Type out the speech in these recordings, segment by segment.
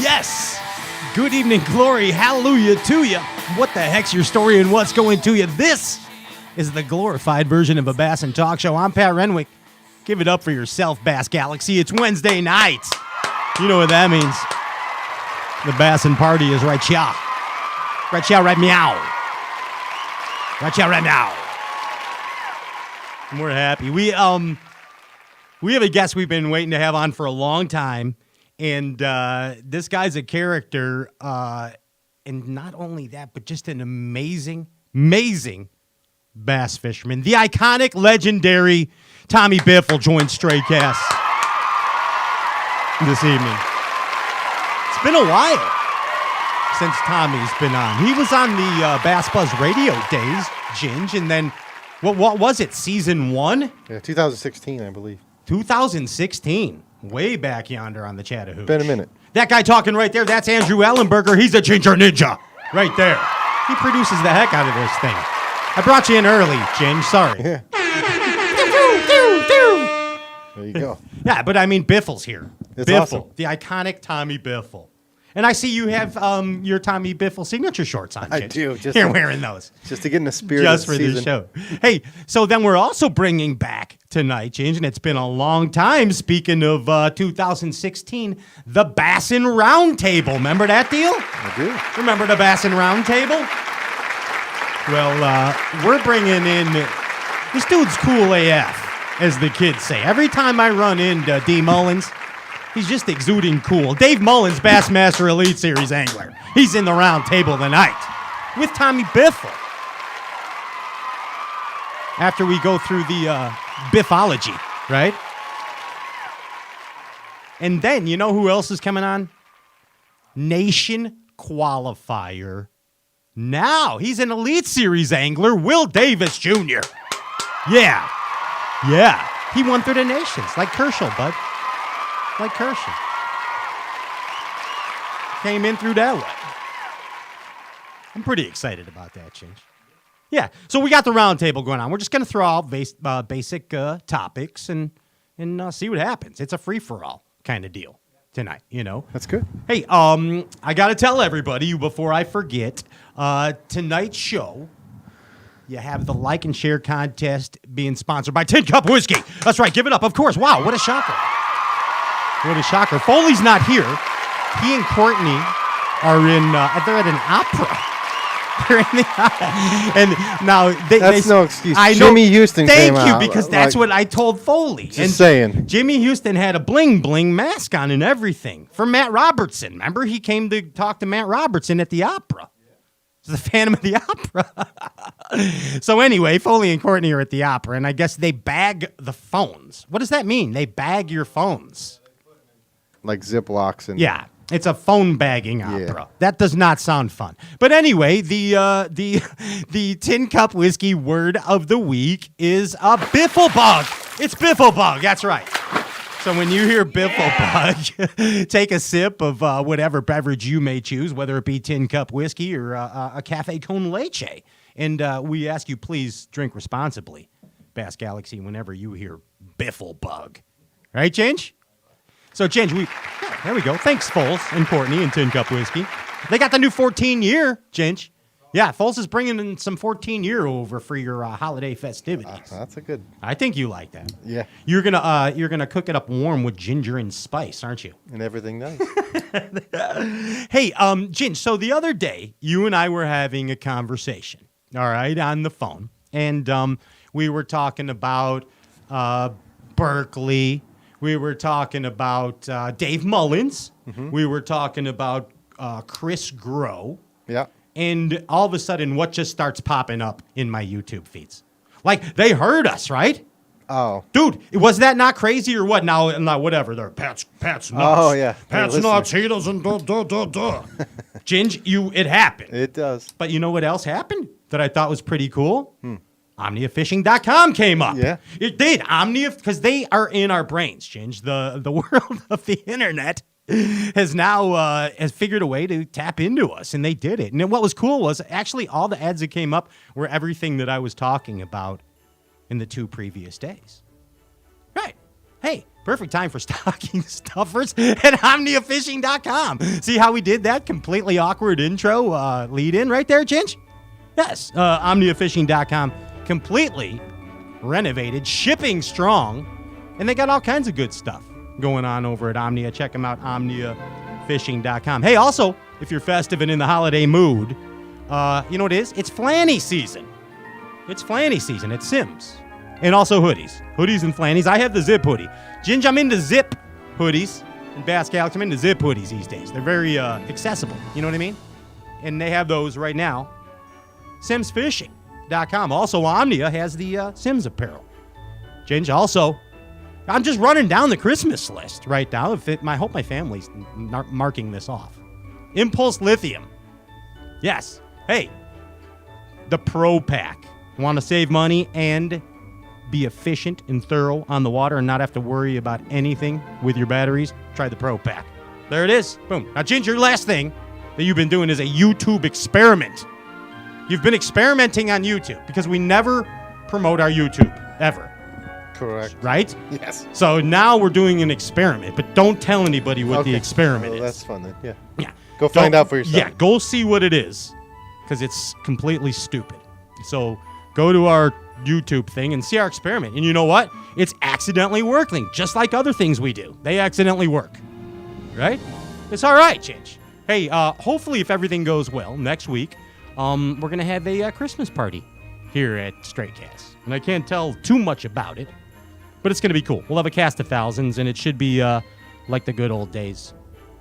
Yes. Good evening, glory, hallelujah to you. What the heck's your story and what's going to you? This is the glorified version of a Bassin talk show. I'm Pat Renwick. Give it up for yourself, Bass Galaxy. It's Wednesday night. You know what that means. The Bassin party is right here. Right here, right meow. Right here, right meow. And we're happy. We have a guest we've been waiting to have on for a long time. And this guy's a character, and not only that, but just an amazing bass fisherman. The iconic, legendary Tommy Biffle joins Stray Cast this evening. It's been a while since Tommy's been on. He was on the Bass Buzz radio days, Ginge, and then, what was it, season 1? Yeah, 2016, I believe. 2016. Way back yonder on the Chattahoochee. Been a minute. That guy talking right there, that's Andrew Ellenberger. He's a Ginger Ninja right there. He produces the heck out of this thing. I brought you in early, Ginge. Sorry. Yeah. There you go. Yeah, but I mean, Biffle's here. It's Biffle, awesome. the iconic Tommy Biffle. And I see you have your Tommy Biffle signature shorts on, Ginge. I do. You're wearing those. Just to get in the spirit Just of the for season. this show. Hey, so then we're also bringing back tonight, Ginge, and it's been a long time, speaking of 2016, the Bassin Roundtable. Remember that deal? I do. Remember the Bassin Roundtable? Well, we're bringing in, this dude's cool AF, as the kids say. Every time I run into D. Mullins, he's just exuding cool. Dave Mullins, Bassmaster Elite Series angler. He's in the round table tonight with Tommy Biffle. After we go through the Biffology, right? And then, you know who else is coming on? Nation qualifier. Now, he's an Elite Series angler, Will Davis Jr. Yeah. He won through the nations, like Kershaw, bud. Like Kershaw. Came in through that way. I'm pretty excited about that, Chinch. Yeah, so we got the round table going on. We're just going to throw out basic topics and see what happens. It's a free-for-all kind of deal tonight, you know. That's good. Hey, I got to tell everybody before I forget, tonight's show, you have the like and share contest being sponsored by Tin Cup Whiskey. That's right, give it up, of course. Wow, what a shocker. What a shocker. Foley's not here. He and Courtney are they're at an opera. They're in the and now That's no excuse. I know, Jimmy Houston came out. Thank you, because that's what I told Foley. Just saying. Jimmy Houston had a bling-bling mask on and everything for Matt Robertson. Remember, he came to talk to Matt Robertson at the opera. He's the Phantom of the Opera. So anyway, Foley and Courtney are at the opera, and I guess they bag the phones. What does that mean? They bag your phones. Like Ziplocs and... Yeah, it's a phone bagging opera. Yeah. That does not sound fun. But anyway, the Tin Cup Whiskey word of the week is a Biffle Bug. It's Biffle Bug, that's right. So when you hear Biffle Bug, take a sip of whatever beverage you may choose, whether it be Tin Cup Whiskey or a Cafe Con Leche. And we ask you, please drink responsibly, Bass Galaxy, whenever you hear Biffle Bug. Right, Ginge? So, Ginge, there we go. Thanks, Foles and Courtney and Tin Cup Whiskey. They got the new 14-year, Ginge. Yeah, Foles is bringing in some 14-year over for your holiday festivities. That's a good... I think you like that. Yeah. You're gonna cook it up warm with ginger and spice, aren't you? And everything nice. Hey, Ginge, so the other day, you and I were having a conversation, all right, on the phone. And we were talking about Berkeley. We were talking about Dave Mullins. Mm-hmm. We were talking about Chris Grow. Yeah. And all of a sudden, what just starts popping up in my YouTube feeds? Like, they heard us, right? Oh. Dude, was that not crazy or what? Now, whatever. They're Pat's nuts. Oh, yeah. Pat's nuts, he doesn't, Ginge, it happened. It does. But you know what else happened that I thought was pretty cool? OmniaFishing.com came up. Yeah. It did. Because they are in our brains, Ginge. The world of the internet has now has figured a way to tap into us, and they did it. And then what was cool was actually all the ads that came up were everything that I was talking about in the 2 previous days. Right. Hey, Perfect time for stocking stuffers at OmniaFishing.com. See how we did that completely awkward intro lead in right there, Ginge? Yes, OmniaFishing.com, completely renovated, shipping strong, and they got all kinds of good stuff going on over at Omnia. Check them out, OmniaFishing.com. Hey, also, if you're festive and in the holiday mood, you know what it is? It's flanny season. It's flanny season at Simms. And also hoodies. Hoodies and flannies. I have the zip hoodie. Ginge, I'm into zip hoodies. And Bass Galaxy, I'm into zip hoodies these days. They're very accessible. You know what I mean? And they have those right now. SimmsFishing.com. Also, Omnia has the Simms apparel. Ginge, also, I'm just running down the Christmas list right now. I hope my family's marking this off. Impulse Lithium. Yes. Hey, the Pro Pack. Want to save money and be efficient and thorough on the water and not have to worry about anything with your batteries? Try the Pro Pack. There it is. Boom. Now, Ginger, last thing that you've been doing is a YouTube experiment. You've been experimenting on YouTube because we never promote our YouTube, ever. Correct. Right? Yes. So now we're doing an experiment, but don't tell anybody what the experiment is. That's fun then. Yeah. Yeah. Go find out for yourself. Yeah, go see what it is because it's completely stupid. So go to our YouTube thing and see our experiment. And you know what? It's accidentally working, just like other things we do. They accidentally work. Right? It's all right, Ginge. Hey, hopefully if everything goes well, next week, we're going to have a Christmas party here at Stray Cast. And I can't tell too much about it, but it's going to be cool. We'll have a cast of thousands, and it should be like the good old days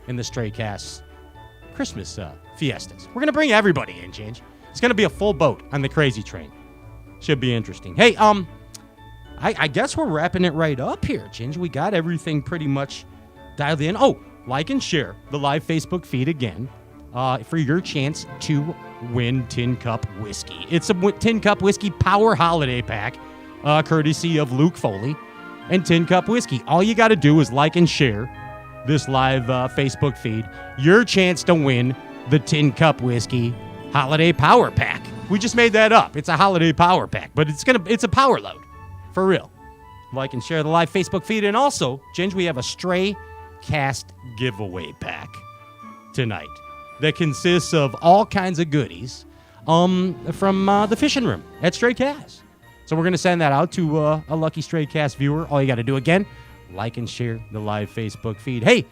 in the Stray Cast Christmas fiestas. We're going to bring everybody in, Ginge. It's going to be a full boat on the crazy train. Should be interesting. Hey, I guess we're wrapping it right up here, Ginge. We got everything pretty much dialed in. Oh, like and share the live Facebook feed again for your chance to win Tin Cup Whiskey. It's a Tin Cup Whiskey Power Holiday Pack, courtesy of Luke Foley and Tin Cup Whiskey. All you got to do is like and share this live Facebook feed. Your chance to win the Tin Cup Whiskey Holiday Power Pack. We just made that up. It's a holiday power pack, but it's a power load. For real. Like and share the live Facebook feed. And also, Ginge, we have a Stray Cast giveaway pack tonight that consists of all kinds of goodies from the fishing room at Stray Cast. So we're going to send that out to a lucky Stray Cast viewer. All you got to do, again, like and share the live Facebook feed. Hey,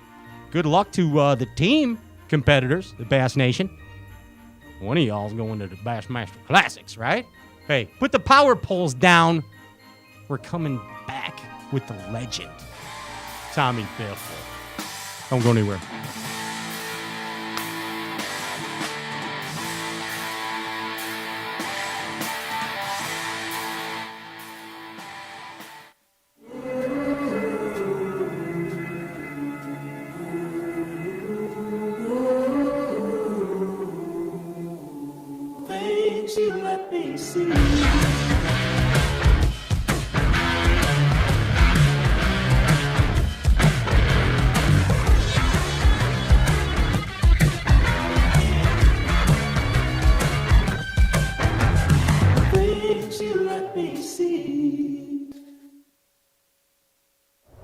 good luck to the team competitors, the Bass Nation. One of y'all's going to the Bassmaster Classics, right? Hey, put the power poles down. We're coming back with the legend, Tommy Biffle. Don't go anywhere. You let me see. Things you let me see.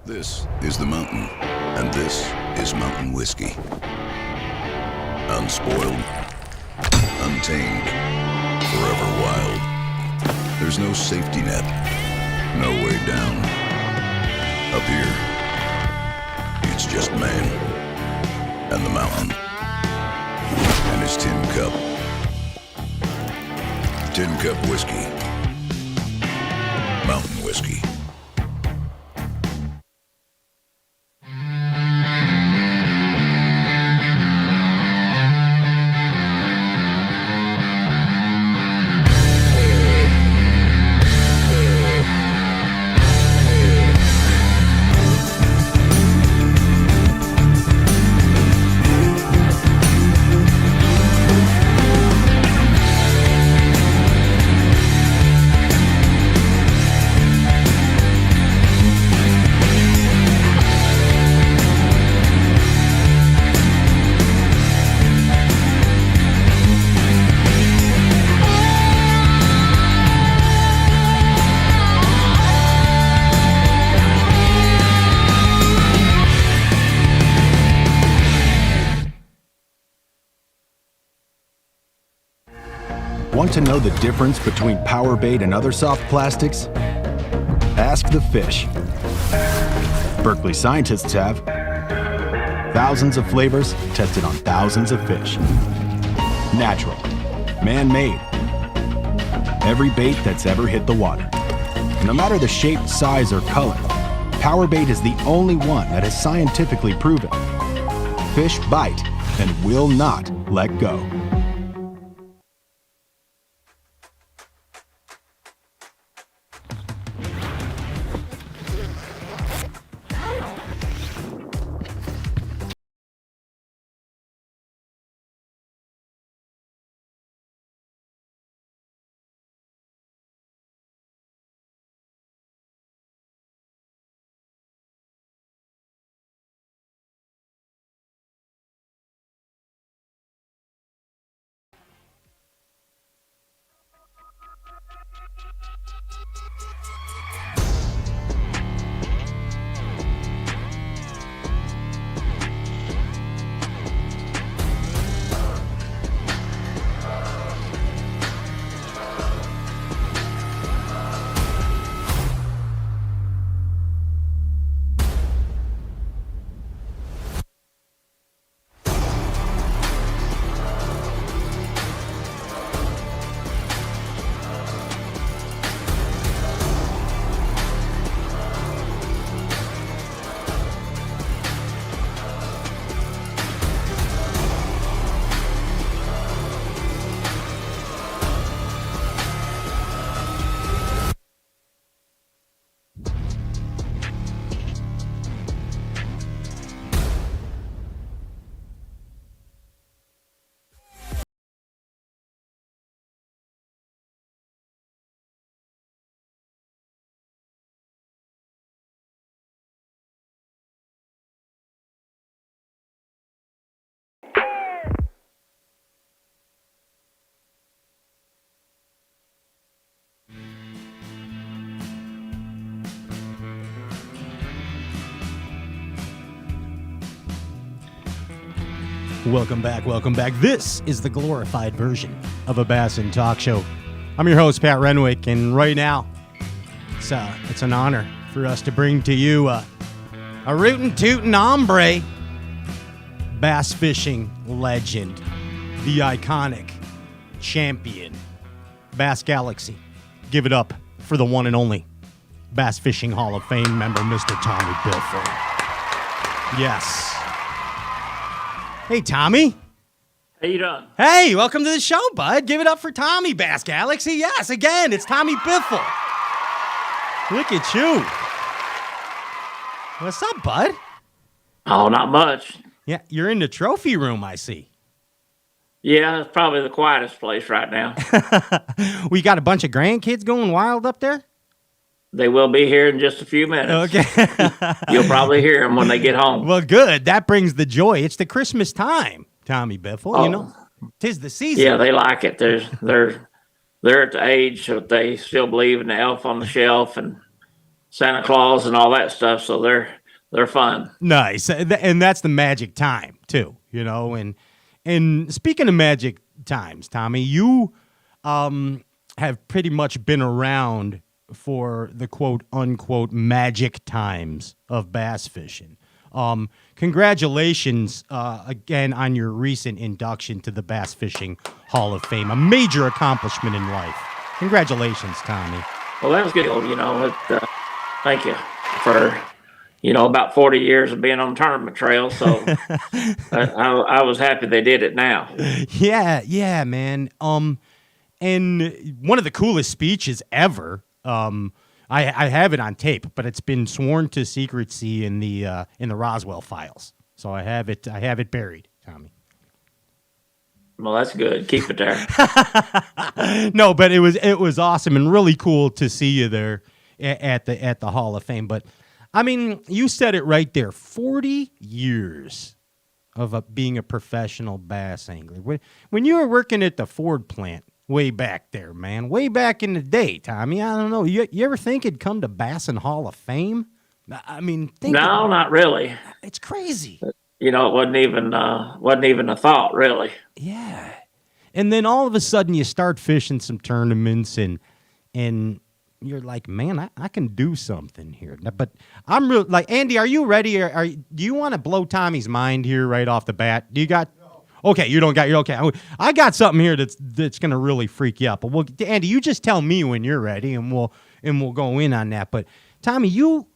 This is the mountain, and this is mountain whiskey. Unspoiled, untamed, forever wild. There's no safety net, no way down. Up here, it's just man and the mountain and his tin cup. Tin Cup Whiskey. Mountain whiskey. Want to know the difference between power bait and other soft plastics? Ask the fish. Berkeley scientists have. Thousands of flavors tested on thousands of fish. Natural. Man-made. Every bait that's ever hit the water. No matter the shape, size, or color, power bait is the only one that is scientifically proven. Fish bite and will not let go. Welcome back, welcome back. This is the glorified version of a Bassin talk show. I'm your host, Pat Renwick, and right now, it's an honor for us to bring to you a rootin' tootin' hombre, bass fishing legend, the iconic champion, Bass Galaxy. Give it up for the one and only Bass Fishing Hall of Fame member, Mr. Tommy Biffle. Yes. Hey, Tommy. How you doing? Hey, welcome to the show, bud. Give it up for Tommy, Bass Galaxy. Yes, again, it's Tommy Biffle. Look at you. What's up, bud? Oh, not much. Yeah, you're in the trophy room, I see. Yeah, it's probably the quietest place right now. We got a bunch of grandkids going wild up there? They will be here in just a few minutes. Okay. You'll probably hear them when they get home. Well, good. That brings the joy. It's the Christmas time, Tommy Biffle. You know, 'tis the season. Yeah, they like it. They're at the age that they still believe in the elf on the shelf and Santa Claus and all that stuff. So they're fun. Nice. And that's the magic time too, you know, and speaking of magic times, Tommy, you have pretty much been around for the quote unquote magic times of bass fishing. Congratulations again on your recent induction to the Bass Fishing Hall of Fame, a major accomplishment in life. Congratulations, Tommy. Well, that was good. You know, thank you for, about 40 years of being on tournament trail. So I was happy they did it now. Yeah, man. And one of the coolest speeches ever. I have it on tape, but it's been sworn to secrecy in the Roswell files. So I have it buried, Tommy. Well, that's good. Keep it there. No, but it was awesome and really cool to see you there at the Hall of Fame. But I mean, you said it right there. 40 years of being a professional bass angler. When you were working at the Ford plant way back there, man, way back in the day, Tommy, I don't know. You ever think it'd come to Bassin Hall of Fame? I mean, no, not really. It's crazy. It wasn't even a thought, really. Yeah. And then all of a sudden you start fishing some tournaments and you're like, man, I can do something here. But I'm real like, Andy, are you ready? Do you want to blow Tommy's mind here right off the bat? Do you got? Okay, you don't got. You're okay. I got something here that's gonna really freak you out. But Andy, you just tell me when you're ready, and we'll go in on that. But Tommy, you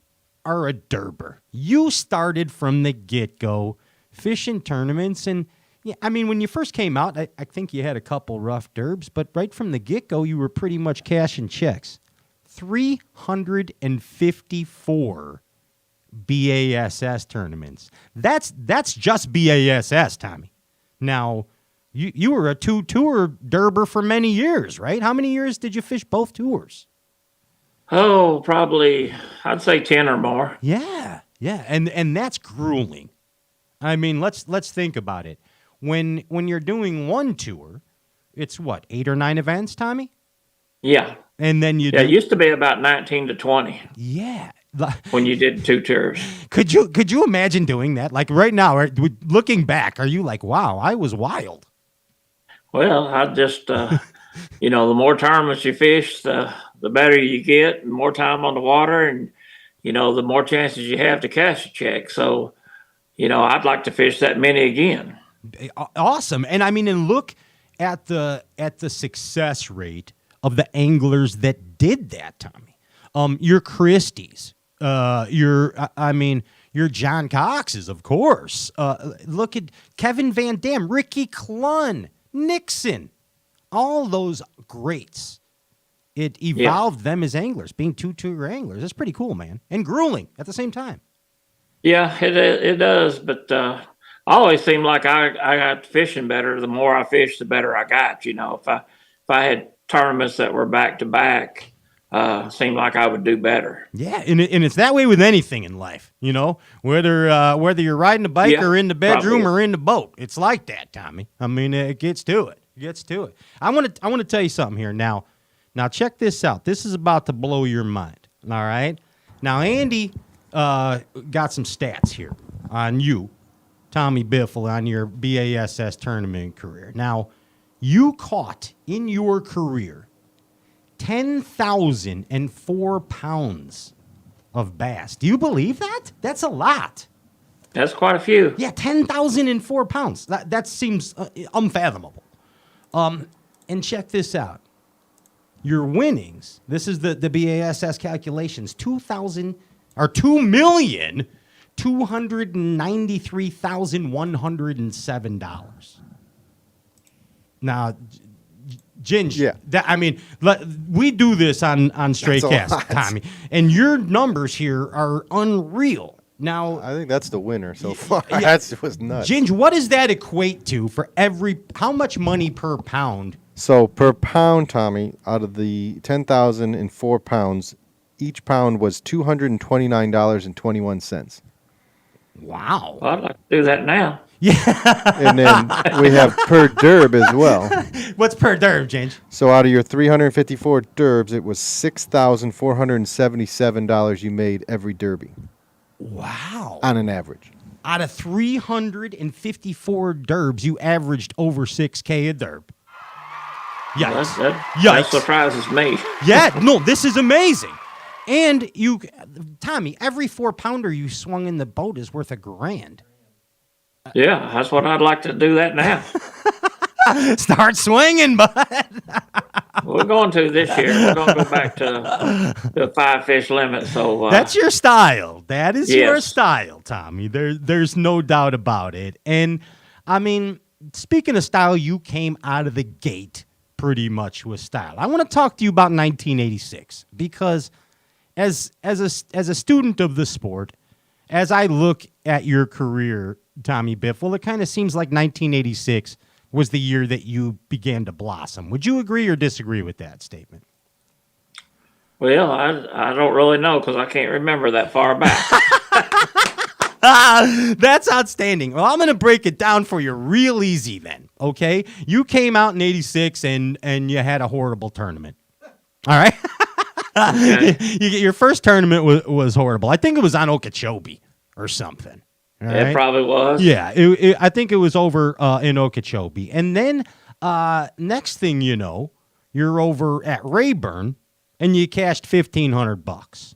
are a derber. You started from the get-go fishing tournaments, and yeah, I mean, when you first came out, I think you had a couple rough derbs, but right from the get-go, you were pretty much cashing checks. 354 BASS tournaments. That's just BASS, Tommy. Now, you were a two-tour derber for many years, right? How many years did you fish both tours? Oh, probably, I'd say 10 or more. Yeah, and that's grueling. I mean, let's think about it. When you're doing one tour, it's what, 8 or 9 events, Tommy? Yeah. And then you it used to be about 19 to 20. Yeah. When you did 2 tours. Could you imagine doing that? Like right now, looking back, are you like, wow, I was wild? Well, I just, the more tournaments you fish, the better you get, and more time on the water, and, the more chances you have to cash a check. So, I'd like to fish that many again. Awesome. And I mean, and look at the success rate of the anglers that did that, Tommy. Your Christies, your John Coxes, of course. Look at Kevin Van Dam, Ricky Clunn, Nixon, all those greats. It evolved them as anglers, being two-tour anglers. That's pretty cool, man, and grueling at the same time. Yeah, it does, but I always seemed like I got fishing better. The more I fished, the better I got. If I had tournaments that were back to back, seemed like I would do better. Yeah, and it's that way with anything in life, whether you're riding a bike or in the bedroom or in the boat. It's like that, Tommy. I mean, it gets to it. I want to tell you something here now. Now check this out. This is about to blow your mind. All right. Now Andy got some stats here on you, Tommy Biffle, on your BASS tournament career. Now, you caught in your career 10,004 pounds of bass. Do you believe that? That's a lot. That's quite a few. Yeah, 10,004 pounds. That seems unfathomable. And check this out. Your winnings, this is the BASS calculations, $2,293,107. Now, Ginge, we do this on Straight Cast, Tommy, and your numbers here are unreal. Now, I think that's the winner so far. That was nuts. Ginge, what does that equate to for how much money per pound? So per pound, Tommy, out of the 10,004 pounds, each pound was $229.21. Wow. Well, I'd like to do that now. Yeah. And then we have per derb as well. What's per derb, Ginge? So out of your 354 derbs, it was $6,477 you made every derby. Wow. On an average. Out of 354 derbs, you averaged over $6K a derb. Yikes. That surprises me. Yeah, no, this is amazing. And Tommy, every 4-pounder you swung in the boat is worth $1,000. Yeah, that's what I'd like to do that now. Start swinging, bud. We're going to this year. We're going to go back to the 5-fish limit. So that's your style. That is your style, Tommy. There's no doubt about it. And I mean, speaking of style, you came out of the gate pretty much with style. I want to talk to you about 1986 because as a student of the sport, as I look at your career, Tommy Biffle, it kind of seems like 1986 was the year that you began to blossom. Would you agree or disagree with that statement? Well, I don't really know because I can't remember that far back. That's outstanding. Well, I'm going to break it down for you real easy then, okay? You came out in 86 and you had a horrible tournament. All right? Okay. Your first tournament was horrible. I think it was on Okeechobee or something. It probably was. Yeah, I think it was over in Okeechobee. And then Next thing you know, you're over at Rayburn and you cashed $1,500.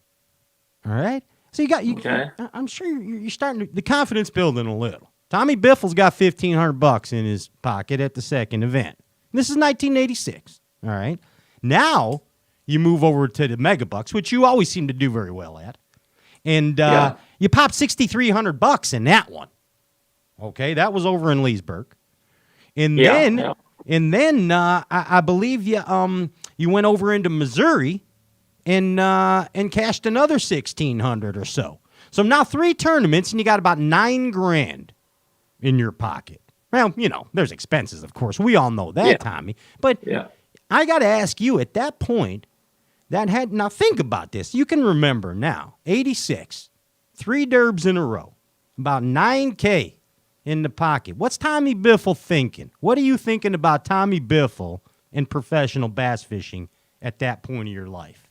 All right. So Okay. I'm sure you're starting to, the confidence building a little. Tommy Biffle's got $1,500 in his pocket at the second event. This is 1986. All right. Now you move over to the Megabucks, which you always seem to do very well at. And you pop $6,300 in that one. Okay, that was over in Leesburg. And then I believe you went over into Missouri and cashed another $1,600 or so. So now 3 tournaments and you got about $9,000 in your pocket. Well, there's expenses, of course. We all know that, Tommy. But I got to ask you at that point, now think about this. You can remember now, 86, 3 derbs in a row, about $9,000 in the pocket. What's Tommy Biffle thinking? What are you thinking about Tommy Biffle and professional bass fishing at that point of your life?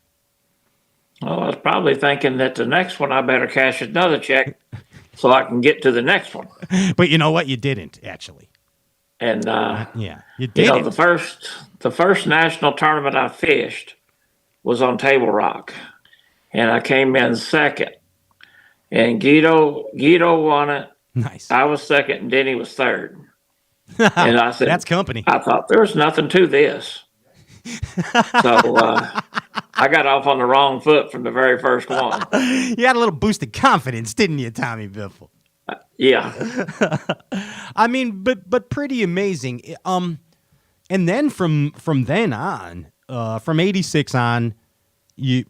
Well, I was probably thinking that the next one I better cash another check so I can get to the next one. But you know what? You didn't, actually. And you didn't. The first national tournament I fished was on Table Rock, and I came in second. And Guido won it. Nice. I was second, and Denny was third. And I said, "That's company." I thought there was nothing to this, so I got off on the wrong foot from the very first one. You had a little boost of confidence, didn't you, Tommy Biffle? Yeah. I mean, but pretty amazing. And then from then on, from 86 on, you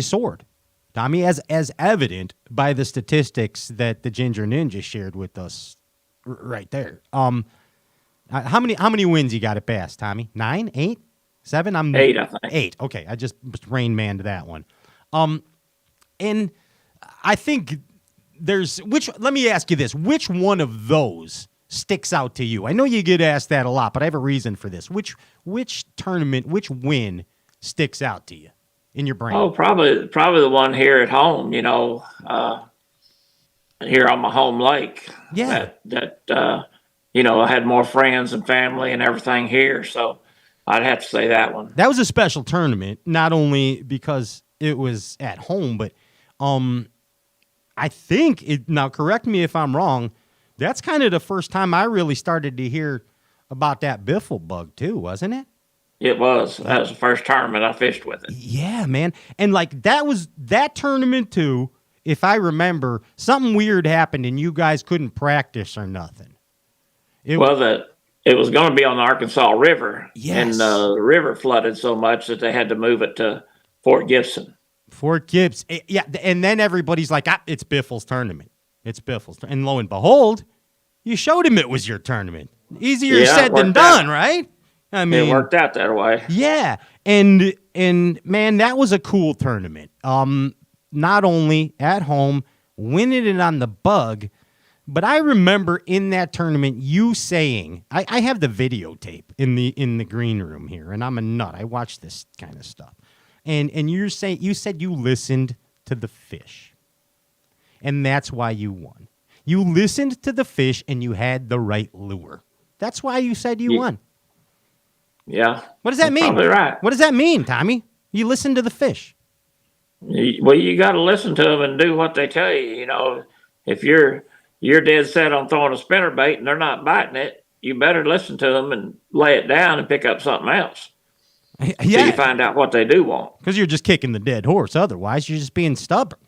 soared. Tommy, as evident by the statistics that the Ginger Ninja shared with us right there. How many wins you got at Bass, Tommy? 9, 8, 7? I'm 8, I think. 8. Okay, I just Rain Manned that one. And I think let me ask you this. Which one of those sticks out to you? I know you get asked that a lot, but I have a reason for this. Which tournament, which win sticks out to you in your brain? Oh, probably the one here at home, here on my home lake. Yeah. That I had more friends and family and everything here, so I'd have to say that one. That was a special tournament, not only because it was at home, but I think now correct me if I'm wrong, that's kind of the first time I really started to hear about that Biffle bug too, wasn't it? It was. That was the first tournament I fished with it. Yeah, man. And that tournament too, if I remember, something weird happened and you guys couldn't practice or nothing. It was going to be on the Arkansas River. Yes. And the river flooded so much that they had to move it to Fort Gibson. Fort Gibbs. Yeah, and then everybody's like, it's Biffle's tournament. It's Biffle's. And lo and behold, you showed him it was your tournament. Easier said than done, right? I mean, it worked out that way. Yeah. And man, that was a cool tournament. Not only at home, winning it on the bug, but I remember in that tournament you saying, I have the videotape in the green room here, and I'm a nut. I watch this kind of stuff. And you said you listened to the fish. And that's why you won. You listened to the fish and you had the right lure. That's why you said you won. Yeah. What does that mean? Probably right. What does that mean, Tommy? You listen to the fish. Well, you got to listen to them and do what they tell you. If you're dead set on throwing a spinnerbait and they're not biting it, you better listen to them and lay it down and pick up something else. Yeah. So you find out what they do want. Because you're just kicking the dead horse. Otherwise, you're just being stubborn.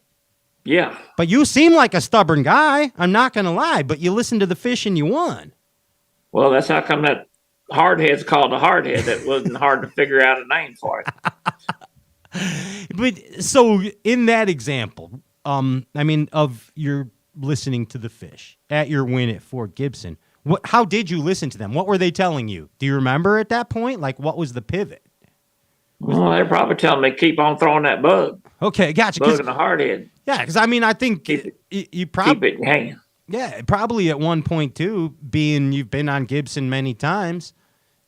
Yeah. But you seem like a stubborn guy. I'm not going to lie. But you listened to the fish and you won. Well, that's how come that hardhead's called a hardhead. It wasn't hard to figure out a name for it. But so in that example, of your listening to the fish at your win at Fort Gibson, how did you listen to them? What were they telling you? Do you remember at that point? Like, what was the pivot? Well, they're probably telling me keep on throwing that bug. Okay, gotcha. Bug in the hardhead. Yeah, because I think you probably keep it in your hand. Yeah, probably at one point too, being you've been on Gibson many times,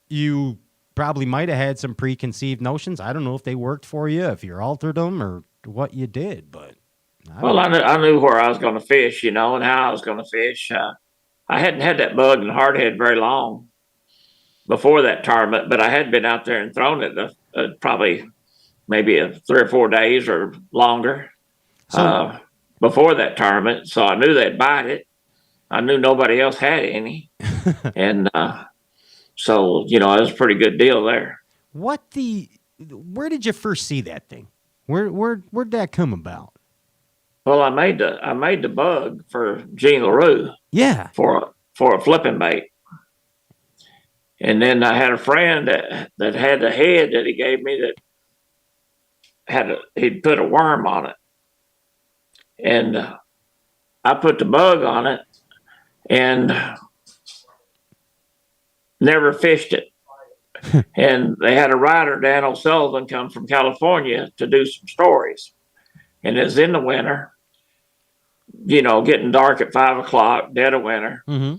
you probably might have had some preconceived notions. I don't know if they worked for you, if you altered them, or what you did. But I knew where I was going to fish, and how I was going to fish. I hadn't had that bug in the hardhead very long, before that tournament, but I had been out there and thrown it probably maybe 3 or 4 days or longer before that tournament. So I knew they'd bite it. I knew nobody else had any. And so, it was a pretty good deal there. Where did you first see that thing? Where'd that come about? Well, I made the bug for Gene LaRue. Yeah. For a flipping bait. And then I had a friend that had the head that he gave me that he'd put a worm on it. And I put the bug on it and never fished it. And they had a writer, Dan O'Sullivan, come from California to do some stories. And it was in the winter, getting dark at 5 o'clock, dead of winter. Mm-hmm.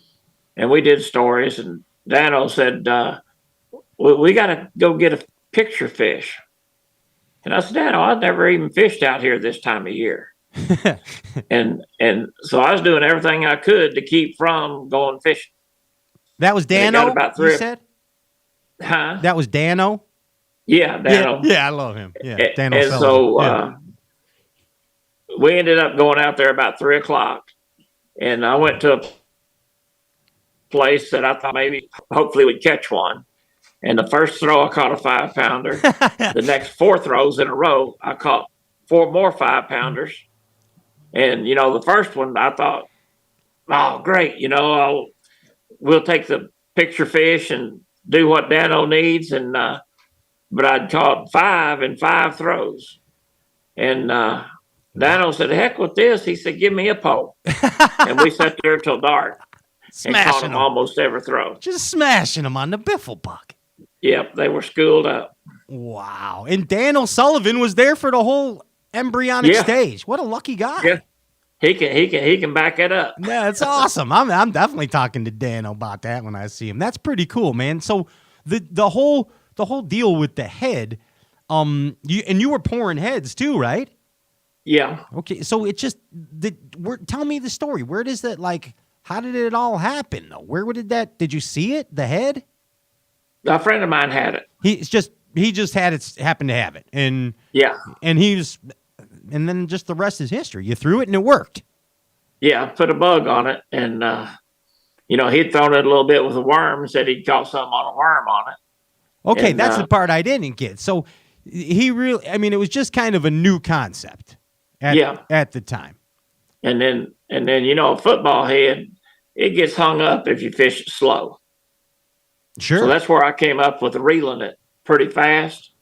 And we did stories. And Dano said, we got to go get a picture fish. And I said, Dano, I've never even fished out here this time of year. and so I was doing everything I could to keep from going fishing. That was Dano, you said? Huh? That was Dano? Yeah, Dano. Yeah, I love him. Yeah, Dano. And so we ended up going out there about 3 o'clock. And I went to a place that I thought hopefully we'd catch one. And the first throw, I caught a 5-pounder. The next 4 throws in a row, I caught 4 more 5-pounders. And, the first one, I thought, oh, great. We'll take the picture fish and do what Dano needs. And, but I'd caught 5 in 5 throws. And Dano said, heck with this. He said, give me a pole. And we sat there till dark. And caught them almost every throw. Just smashing them on the Biffle bug. Yep, they were schooled up. Wow. And Dan O'Sullivan was there for the whole embryonic stage. What a lucky guy. Yeah. He can back it up. Yeah, it's awesome. I'm definitely talking to Dan about that when I see him. That's pretty cool, man. So the whole deal with the head, you were pouring heads too, right? Yeah. Okay, so it just tell me the story. Where does that how did it all happen though? Did you see it? The head? A friend of mine had it. He just happened to have it. And yeah. And and then just the rest is history. You threw it and it worked. Yeah, put a bug on it and he'd thrown it a little bit with a worm, said he'd caught something on a worm on it. Okay, and that's the part I didn't get. So it was just kind of a new concept at the time. And then a football head, it gets hung up if you fish it slow. Sure. So that's where I came up with reeling it pretty fast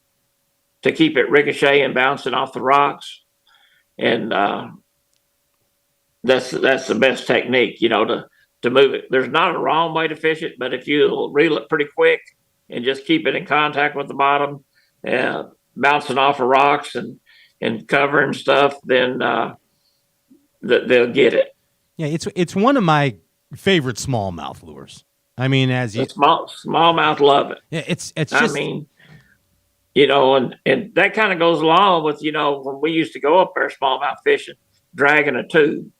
to keep it ricocheting, bouncing off the rocks. And that's the best technique, to move it. There's not a wrong way to fish it, but if you reel it pretty quick and just keep it in contact with the bottom, bouncing off of rocks and covering stuff, then they'll get it. Yeah, it's one of my favorite smallmouth lures. Smallmouth love it. Yeah, it's just. And that kind of goes along with when we used to go up there smallmouth fishing, dragging a tube.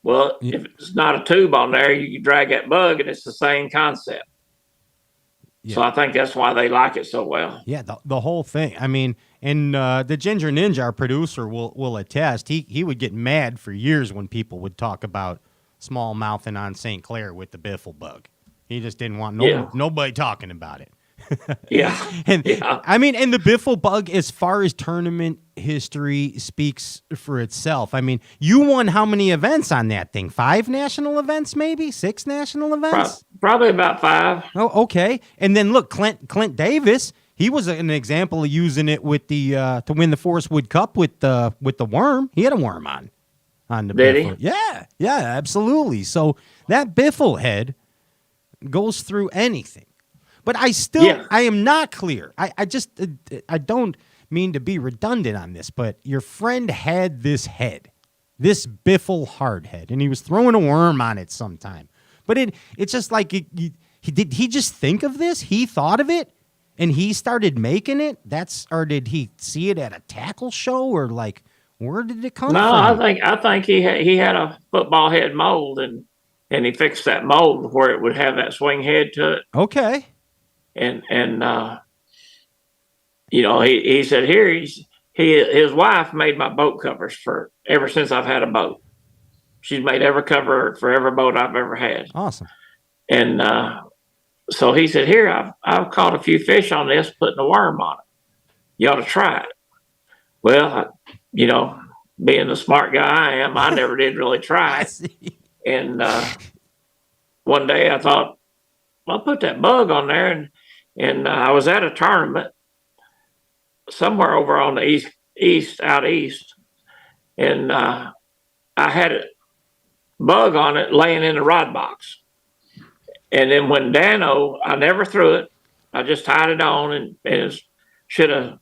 Well, if it's not a tube on there, you can drag that bug, and it's the same concept. Yeah. So I think that's why they like it so well. Yeah, the whole thing. And the Ginger Ninja, our producer, will attest. He would get mad for years when people would talk about smallmouthing on St. Clair with the Biffle bug. He just didn't want nobody talking about it. Yeah. And the Biffle bug, as far as tournament history, speaks for itself. You won how many events on that thing? 5 national events, maybe 6 national events? Probably about 5. Oh, okay. And then look, Clint Davis, he was an example of using it with the to win the Forest Wood Cup with the worm. He had a worm on the Did Biffle. he? Yeah, absolutely. So that Biffle head goes through anything. But I am not clear. I don't mean to be redundant on this, but your friend had this head, this Biffle hard head, and he was throwing a worm on it sometime. But it's just like, did he just think of this? He thought of it, and he started making it? Or did he see it at a tackle show, or where did it come from? No, I think he had a football head mold, and and he fixed that mold where it would have that swing head to it. Okay. And he said here his wife made my boat covers for ever since I've had a boat. She's made every cover for every boat I've ever had. Awesome. And so he said, here, I've caught a few fish on this, putting a worm on it. You ought to try it. Well, being the smart guy I am, I never did really try it. And one day I thought, I'll put that bug on there. And I was at a tournament somewhere over on the out east. And I had a bug on it laying in the rod box. And then when Dano, I never threw it. I just tied it on and should have,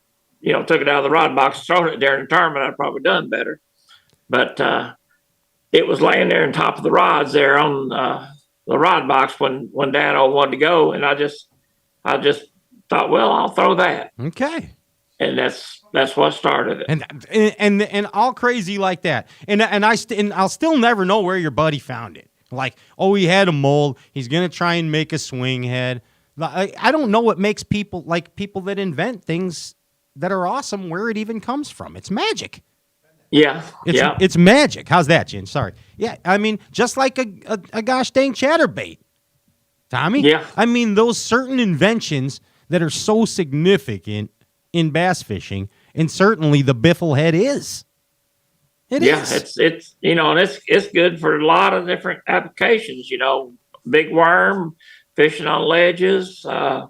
took it out of the rod box, thrown it there in the tournament. I'd probably done better. But it was laying there on top of the rods there on the rod box when Dano wanted to go. And I just thought, well, I'll throw that. Okay. And that's what started it. And all crazy like that. And I'll still never know where your buddy found it. Like, oh, he had a mold. He's gonna try and make a swing head. I don't know what makes people that invent things that are awesome, where it even comes from. It's magic. Yeah. It's magic. How's that, Jen? Sorry. Yeah. I mean, just like a gosh dang chatterbait, Tommy. Yeah. I mean, those certain inventions that are so significant in bass fishing, and certainly the Biffle head is. It is. It's and it's good for a lot of different applications. Big worm, fishing on ledges. I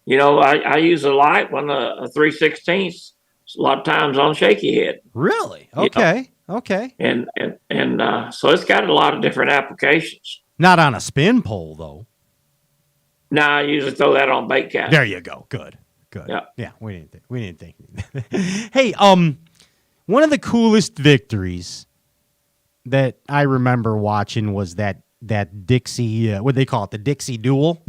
use a light one, a 3/16 a lot of times on shaky head. Really? Okay. Okay. And so it's got a lot of different applications. Not on a spin pole though. No, I usually throw that on bait cast. There you go. Good. Yeah. We didn't think. Hey, one of the coolest victories that I remember watching was that Dixie, what do they call it? The Dixie Duel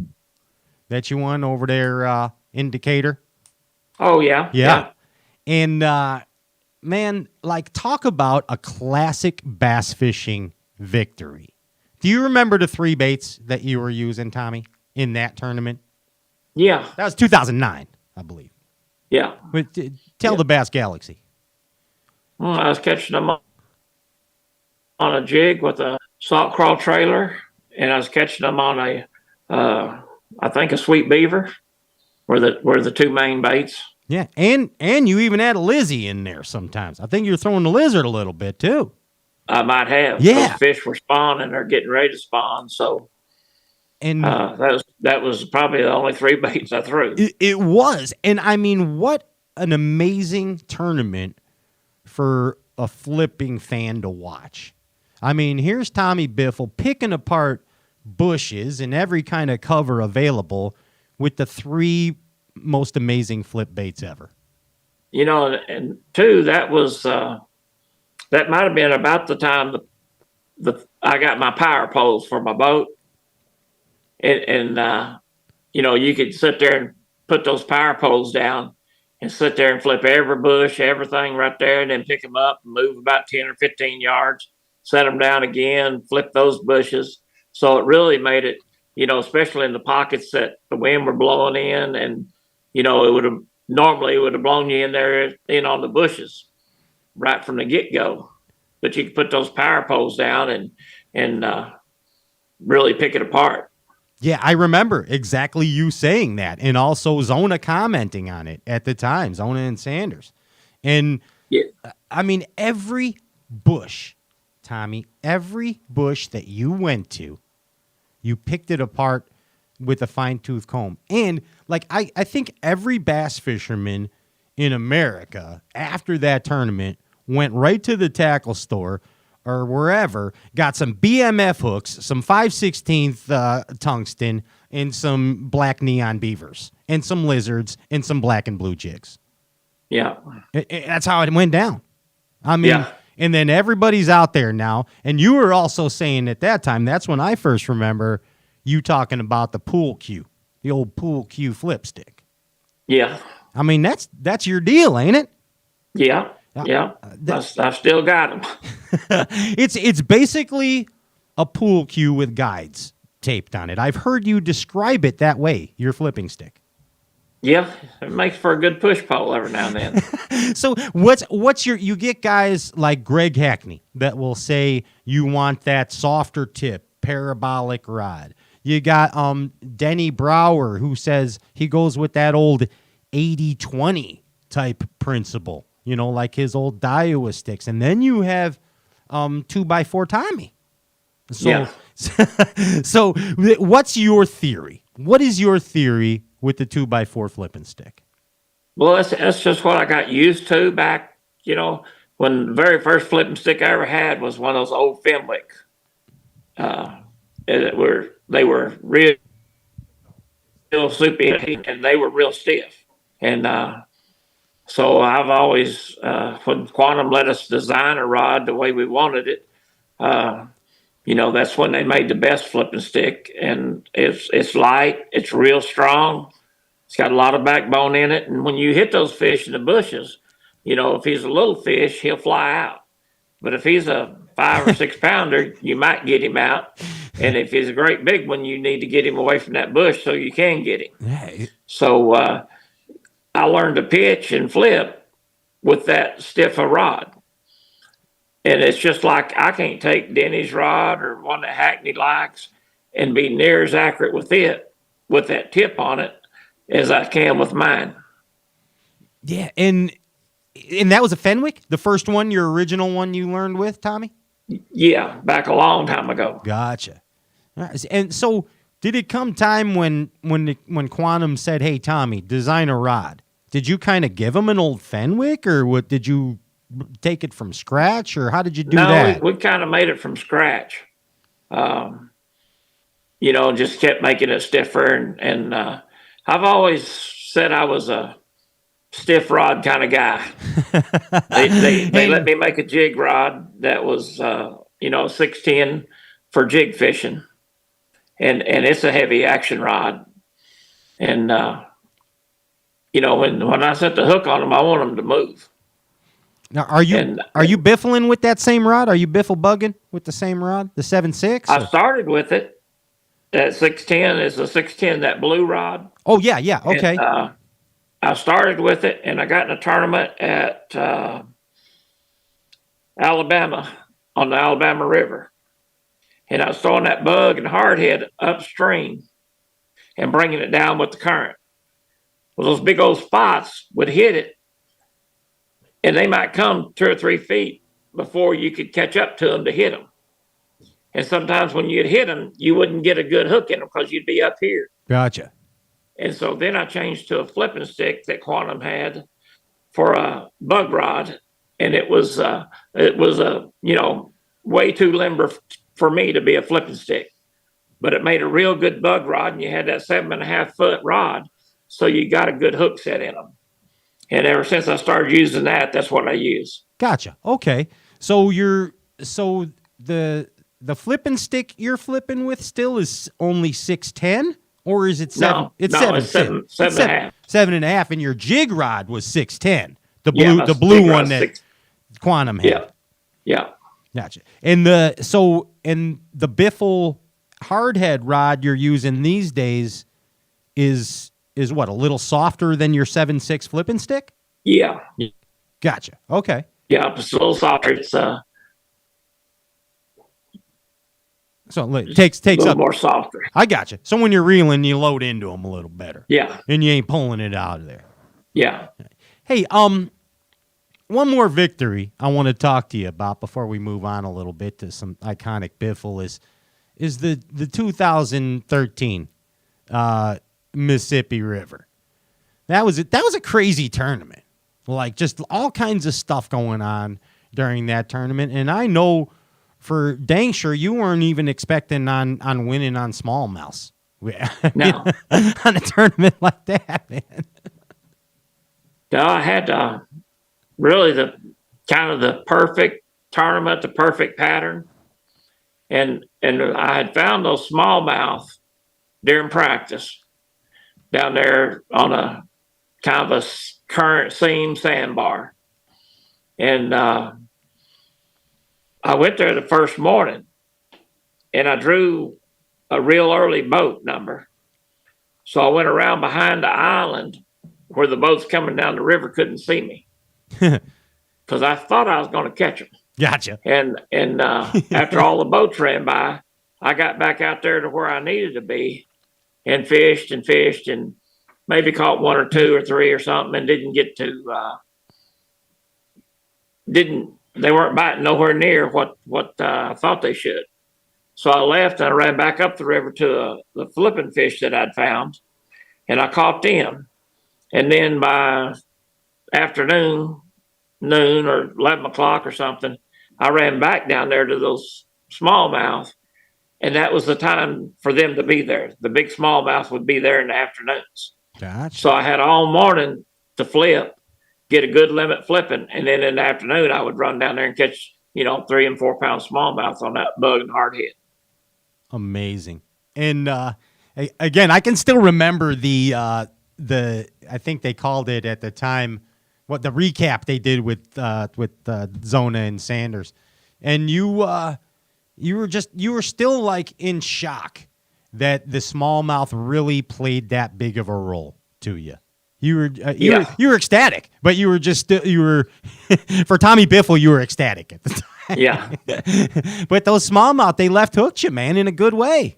that you won over there in Decatur. Oh yeah. Yeah. And man, like, talk about a classic bass fishing victory. Do you remember the 3 baits that you were using, Tommy, in that tournament? Yeah. That was 2009, I believe. Yeah. But tell the Bass Galaxy. Well, I was catching them on a jig with a salt crawl trailer, and I was catching them on I think a sweet beaver, were the 2 main baits. Yeah, and you even had a Lizzie in there sometimes. I think you were throwing the lizard a little bit too. I might have. Yeah. Those fish were spawning or getting ready to spawn, so and that was probably the only 3 baits I threw. It was, and I mean, what an amazing tournament for a flipping fan to watch. I mean, here's Tommy Biffle picking apart bushes and every kind of cover available with the 3 most amazing flip baits ever. And 2, that was that might have been about the time I got my power poles for my boat, and you could sit there and put those power poles down and sit there and flip every bush, everything right there, and then pick them up and move about 10 or 15 yards, set them down again, flip those bushes. So it really made it, especially in the pockets that the wind were blowing in, and it would have blown you in on the bushes right from the get-go. But you could put those power poles down and really pick it apart. Yeah, I remember exactly you saying that, and also Zona commenting on it at the time, Zona and Sanders. And yeah. I mean, every bush, Tommy, every bush that you went to, you picked it apart with a fine-tooth comb. And like I think every bass fisherman in America after that tournament went right to the tackle store or wherever, got some BMF hooks, some 5/16 tungsten, and some black neon beavers, and some lizards, and some black and blue jigs. Yeah. That's how it went down. I mean, yeah. And then everybody's out there now. And you were also saying at that time, that's when I first remember you talking about the pool cue, the old pool cue flip stick. Yeah. I mean, that's your deal, ain't it? Yeah. Yeah. I've still got them. It's basically a pool cue with guides taped on it. I've heard you describe it that way, your flipping stick. Yeah, it makes for a good push pole every now and then. So what's you get guys like Greg Hackney that will say you want that softer tip parabolic rod. You got Denny Brower who says he goes with that old 80-20 type principle, like his old Daiwa sticks. And then you have 2x4 Tommy. So, Yeah. So what's your theory? What is your theory with the 2x4 flipping stick? Well, that's just what I got used to back, when the very first flipping stick I ever had was one of those old Fenwick. They were real soupy and they were real stiff. And so I've always, when Quantum let us design a rod the way we wanted it, that's when they made the best flipping stick. And it's light, it's real strong. It's got a lot of backbone in it. And when you hit those fish in the bushes, if he's a little fish, he'll fly out. But if he's a 5 or 6 pounder, you might get him out. And if he's a great big one, you need to get him away from that bush so you can get him. Hey. So I learned to pitch and flip with that stiff a rod. And it's just like I can't take Denny's rod or one that Hackney likes and be near as accurate with it, with that tip on it, as I can with mine. Yeah, and that was a Fenwick, the first one, your original one you learned with, Tommy? Yeah, back a long time ago. Gotcha. All right. And so did it come time when Quantum said, "Hey, Tommy, design a rod"? Did you kind of give him an old Fenwick, or what? Did you take it from scratch, or how did you do that? We kind of made it from scratch. Just kept making it stiffer. And I've always said I was a stiff rod kind of guy. They let me make a jig rod that was, 610 for jig fishing. And it's a heavy action rod. And, when I set the hook on them, I want them to move. Now, are you biffling with that same rod? Are you biffle bugging with the same rod, the 7.6? I started with it. That 610 is a 610, that blue rod. Oh, yeah, okay. And, I started with it, and I got in a tournament at Alabama, on the Alabama River. And I was throwing that bug and hardhead upstream and bringing it down with the current. Well, those big old spots would hit it, and they might come 2 or 3 feet before you could catch up to them to hit them. And sometimes when you'd hit them, you wouldn't get a good hook in them because you'd be up here. Gotcha. And so then I changed to a flipping stick that Quantum had for a bug rod, and it was way too limber for me to be a flipping stick, but it made a real good bug rod, and you had that 7.5 foot rod, so you got a good hook set in them. And ever since I started using that, that's what I use. Gotcha. Okay. So the flipping stick you're flipping with still is only 610, or is it 7? No, it's 7.5. 7.5, and your jig rod was 610. The blue one that Quantum had. Yeah. Gotcha. And the Biffle hardhead rod you're using these days is what, a little softer than your 7.6 flipping stick? Yeah. Gotcha. Okay. Yeah, it's a little softer. It's so it takes a little up more softer. I gotcha. So when you're reeling, you load into them a little better. Yeah. And you ain't pulling it out of there. Yeah. Hey, one more victory I want to talk to you about before we move on a little bit to some iconic Biffle is the 2013 Mississippi River. That was a crazy tournament. Like, just all kinds of stuff going on during that tournament. And I know for dang sure you weren't even expecting on winning on smallmouths. No. On a tournament like that, man. No, I had really the perfect tournament, the perfect pattern. And I had found those smallmouth during practice down there on a kind of a current seam sandbar. And I went there the first morning, and I drew a real early boat number. So I went around behind the island where the boats coming down the river couldn't see me because I thought I was going to catch them. Gotcha. And after all the boats ran by, I got back out there to where I needed to be and fished and maybe caught one or two or three or something and didn't get to, they weren't biting nowhere near what I thought they should. So I left and I ran back up the river to the flipping fish that I'd found, and I caught them. And then by afternoon, noon or 11 o'clock or something, I ran back down there to those smallmouth, and that was the time for them to be there. The big smallmouth would be there in the afternoons. Gotcha. So I had all morning to flip, get a good limit flipping, and then in the afternoon I would run down there and catch 3 and 4 pound smallmouth on that bug and hardhead. Amazing. And again, I can still remember the I think they called it at the time what the recap they did with Zona and Sanders, and you were still like in shock that the smallmouth really played that big of a role to you. You were ecstatic, but you were for Tommy Biffle, you were ecstatic at the time. Yeah. But those smallmouth, they left hooked you, man, in a good way.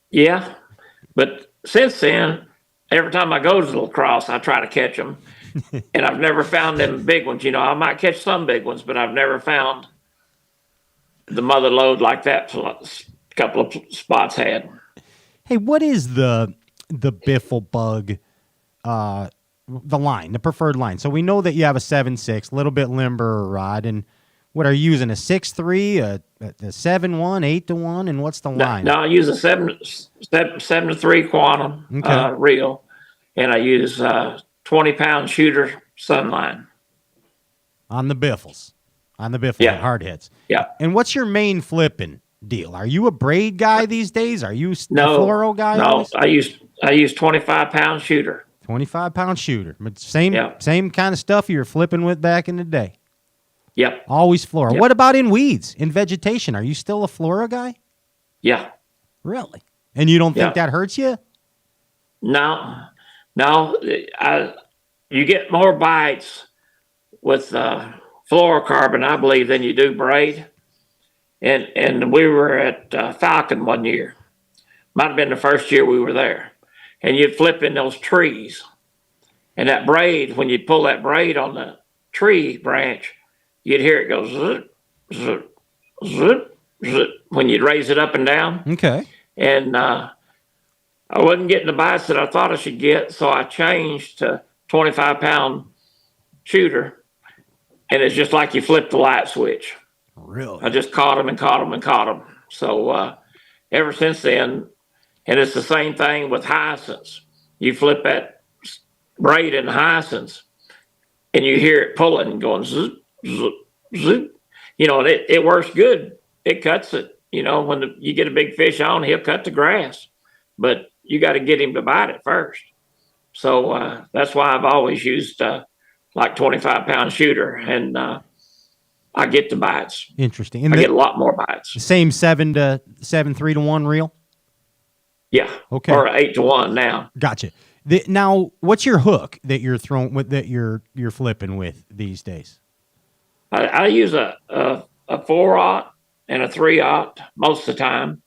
Yeah. But since then, every time I go to the lacrosse, I try to catch them. And I've never found them big ones. I might catch some big ones, but I've never found the mother lode like that a couple of spots had. Hey, what is the Biffle bug, the preferred line? So we know that you have a 7.6, a little bit limber rod, and what are you using, a 6.3, a 7.1, 8-1, and what's the line? No, I use a 7-3 quantum reel, and I use 20-pound shooter sunline. On the Biffles, Yeah. hard hits. Yeah. And what's your main flipping deal? Are you a braid guy these days? Are you a fluoro guy? No, always? I use 25-pound shooter. 25-pound shooter. But same kind of stuff you were flipping with back in the day. Yep. Always fluoro. Yep. What about in weeds, in vegetation? Are you still a fluoro guy? Yeah. Really? And you don't think that hurts you? No. You get more bites with fluorocarbon, I believe, than you do braid. And we were at Falcon one year. Might have been the first year we were there. And you'd flip in those trees. And that braid, when you'd pull that braid on the tree branch, you'd hear it go zip, zip, zip, zip when you'd raise it up and down. Okay. And I wasn't getting the bites that I thought I should get, so I changed to 25-pound shooter. And it's just like you flip the light switch. Really? I just caught them and caught them and caught them. So ever since then, and it's the same thing with hyacinths. You flip that braid in hyacinths, and you hear it pulling and going zoop, zoop, zoop. It works good. It cuts it. When you get a big fish on, he'll cut the grass, but you got to get him to bite it first. So that's why I've always used like 25-pound shooter, and I get the bites. Interesting. And I get a lot more bites. Same 7-3-1 reel? Yeah. Okay. Or 8-1 now. Gotcha. Now, what's your hook that you're throwing with that you're flipping with these days? I use a 4-aught and a 3-aught most of the time.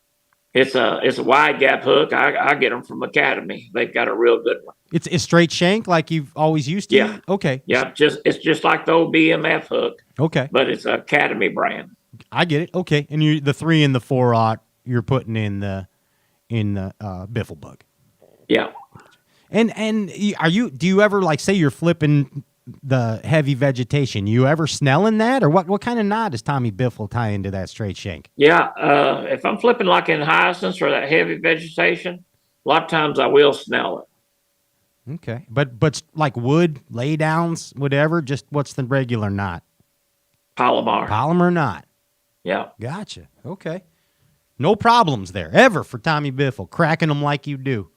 It's a wide gap hook. I get them from Academy. They've got a real good one. It's straight shank like you've always used to? Yeah. Okay. Yeah, it's just like the old BMF hook. Okay. But it's an Academy brand. I get it. Okay. And the 3 and the 4-aught you're putting in the Biffle bug. Yeah. And do you ever, like, say you're flipping the heavy vegetation, you ever snelling that, or what kind of knot does Tommy Biffle tie into that straight shank? Yeah. If I'm flipping like in hyacinths or that heavy vegetation, a lot of times I will snell it. Okay. But like wood, lay downs, whatever, just what's the regular knot? Polymer knot. Yeah. Gotcha. Okay. No problems there ever for Tommy Biffle, cracking them like you do.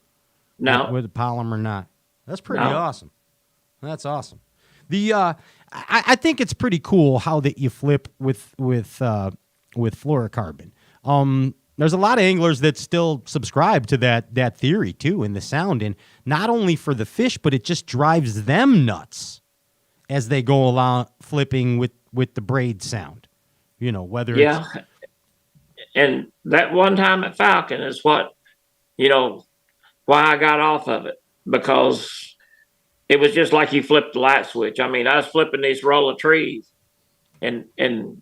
No. With a polymer knot. That's pretty awesome. That's awesome. The I think it's pretty cool how that you flip with fluorocarbon. There's a lot of anglers that still subscribe to that theory too, in the sound, and not only for the fish, but it just drives them nuts as they go along flipping with the braid sound. You know, whether Yeah. it's And that one time at Falcon is what, why I got off of it, because it was just like you flipped the light switch. I mean, I was flipping these roll of trees and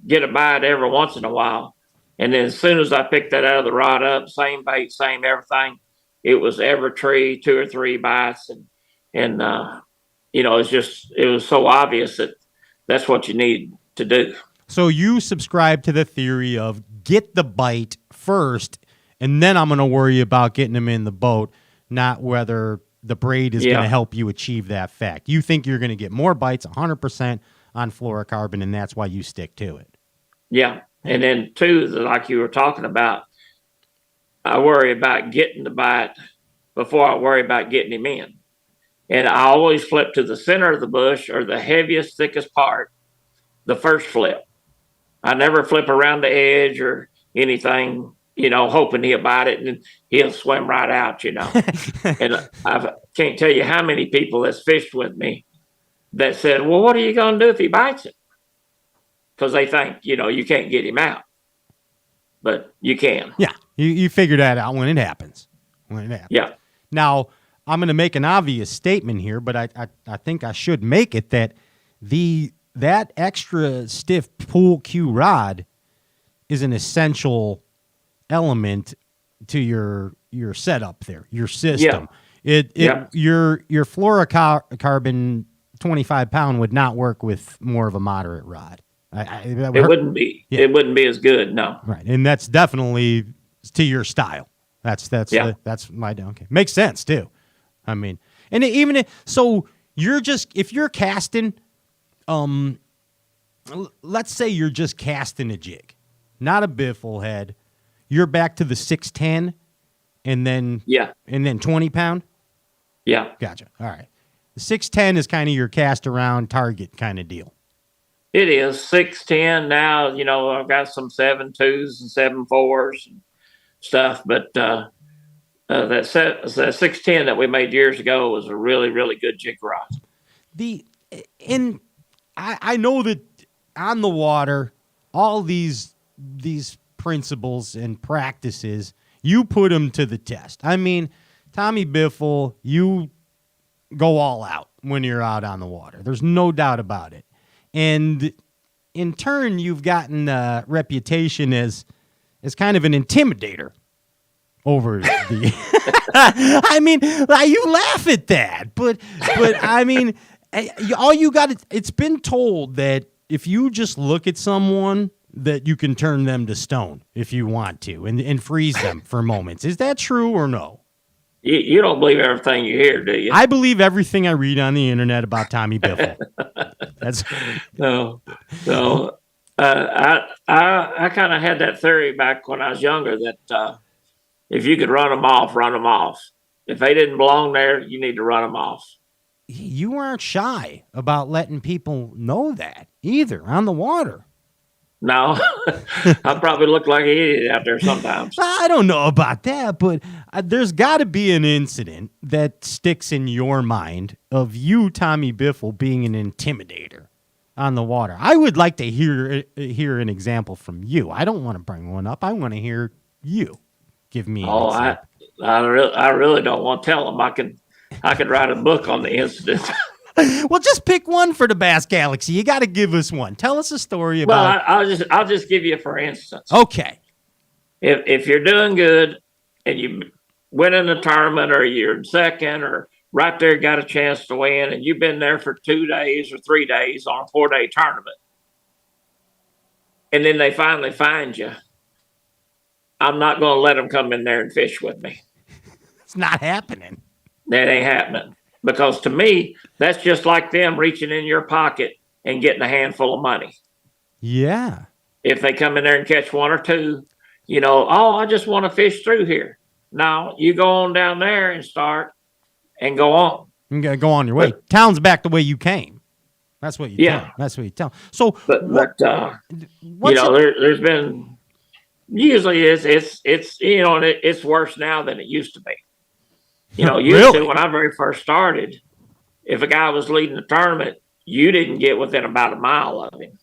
get a bite every once in a while. And then as soon as I picked that out of the rod up, same bait, same everything, it was every tree, 2 or 3 bites. And it was so obvious that that's what you need to do. so you subscribe to the theory of get the bite first, and then I'm going to worry about getting them in the boat, not whether the braid is going to help you achieve that fact. You think you're going to get more bites 100% on fluorocarbon, and that's why you stick to it. Yeah. And then two, like you were talking about, I worry about getting the bite before I worry about getting him in. And I always flip to the center of the bush or the heaviest, thickest part, the first flip. I never flip around the edge or anything, hoping he'll bite it and he'll swim right out, And I can't tell you how many people that's fished with me that said, well, what are you going to do if he bites it? Because they think, you can't get him out. But you can. Yeah, you figure that out when it happens. Yeah. Now, I'm going to make an obvious statement here, but I think I should make it that that extra stiff pool cue rod is an essential element to your setup there, your system. Yeah. Your fluorocarbon 25-pound would not work with more of a moderate rod. It wouldn't be. Yeah. It wouldn't be as good. No. Right, and that's definitely to your style. That's my okay. Makes sense too. I mean, and so if you're casting, let's say you're just casting a jig, not a biffle head. You're back to the 610, and then 20-pound. Yeah. Gotcha. All right, the 610 is kind of your cast around target kind of deal. It is 610 now. I've got some 7.2s and 7.4s and stuff, but that 610 that we made years ago was a really, really good jig rod. I know that on the water, all these principles and practices, you put them to the test. I mean, Tommy Biffle, you go all out when you're out on the water. There's no doubt about it. And in turn, you've gotten a reputation as kind of an intimidator over the. I mean, you laugh at that, but I mean, all you got. It's been told that if you just look at someone, that you can turn them to stone if you want to, and freeze them for moments. Is that true or no? You don't believe everything you hear, do you? I believe everything I read on the internet about Tommy Biffle. That's no. I kind of had that theory back when I was younger that if you could run them off, run them off. If they didn't belong there, you need to run them off. You aren't shy about letting people know that either on the water. No, I probably look like an idiot out there sometimes. I don't know about that, but there's got to be an incident that sticks in your mind of you, Tommy Biffle, being an intimidator on the water. I would like to hear an example from you. I don't want to bring one up. I want to hear you give me. I really don't want to tell them. I could write a book on the incident. Well, just pick one for the Bass Galaxy. You got to give us one. Tell us a story about. Well, I'll just give you for instance. Okay. If you're doing good and you win in a tournament or you're in second or right there got a chance to win and you've been there for 2 days or 3 days on a 4-day tournament, and then they finally find you, I'm not going to let them come in there and fish with me. It's not happening. That ain't happening. Because to me, that's just like them reaching in your pocket and getting a handful of money. Yeah. If they come in there and catch 1 or 2, I just want to fish through here. No, you go on down there and start and go on. You got to go on your way. Town's back the way you came. That's what you tell. That's what you tell. So, there's been Usually it's you know, and it's worse now than it used to be. You know, used Really? to when I very first started, if a guy was leading the tournament, you didn't get within about a mile of him.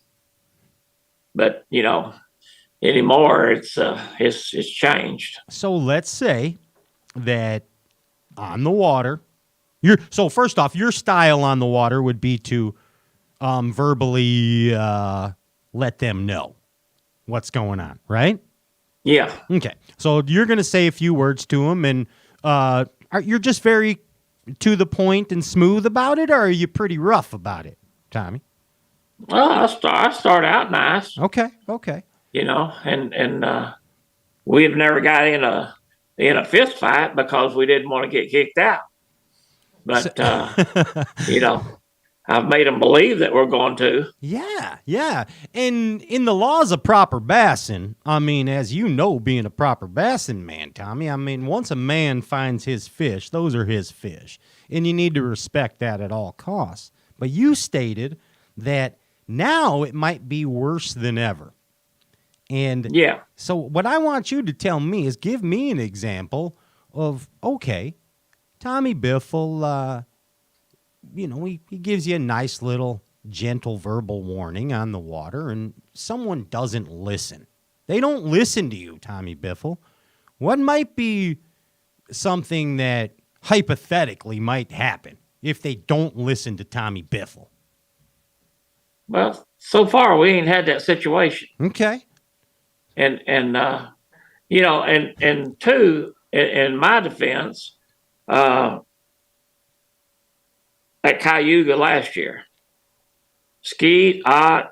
But you know, anymore it's changed. So let's say that on the water, so first off, your style on the water would be to verbally let them know what's going on, right? Yeah. Okay. So you're going to say a few words to them, and you're just very to the point and smooth about it, or are you pretty rough about it, Tommy? Well, I start out nice, Okay. Okay. you know, and we've never got in a fist fight because we didn't want to get kicked out. But you know, I've made them believe that we're going to. Yeah, yeah. And in the laws of proper Bassin, I mean, as you know, being a proper Bassin man, Tommy, I mean, once a man finds his fish, those are his fish. And you need to respect that at all costs. But you stated that now it might be worse than ever. And Yeah. so what I want you to tell me is give me an example of, okay, Tommy Biffle, you know, he gives you a nice little gentle verbal warning on the water, and someone doesn't listen. They don't listen to you, Tommy Biffle. What might be something that hypothetically might happen if they don't listen to Tommy Biffle? Well, so far we ain't had that situation. Okay. And you know, and two, in my defense, at Cayuga last year, Skeet, Ott,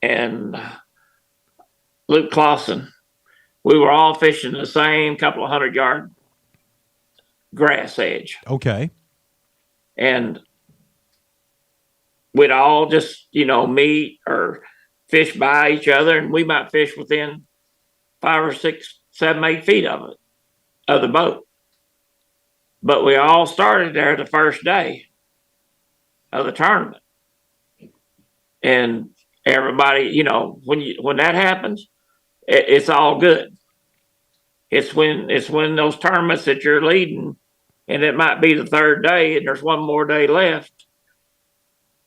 and Luke Clausen, we were all fishing the same couple of 100-yard grass edge. Okay. And we'd all just, you know, meet or fish by each other, and we might fish within 5 or 6, 7, 8 feet of it, of the boat. But we all started there the first day of the tournament. And everybody, you know, when that happens, it's all good. It's when those tournaments that you're leading, and it might be the third day, and there's one more day left,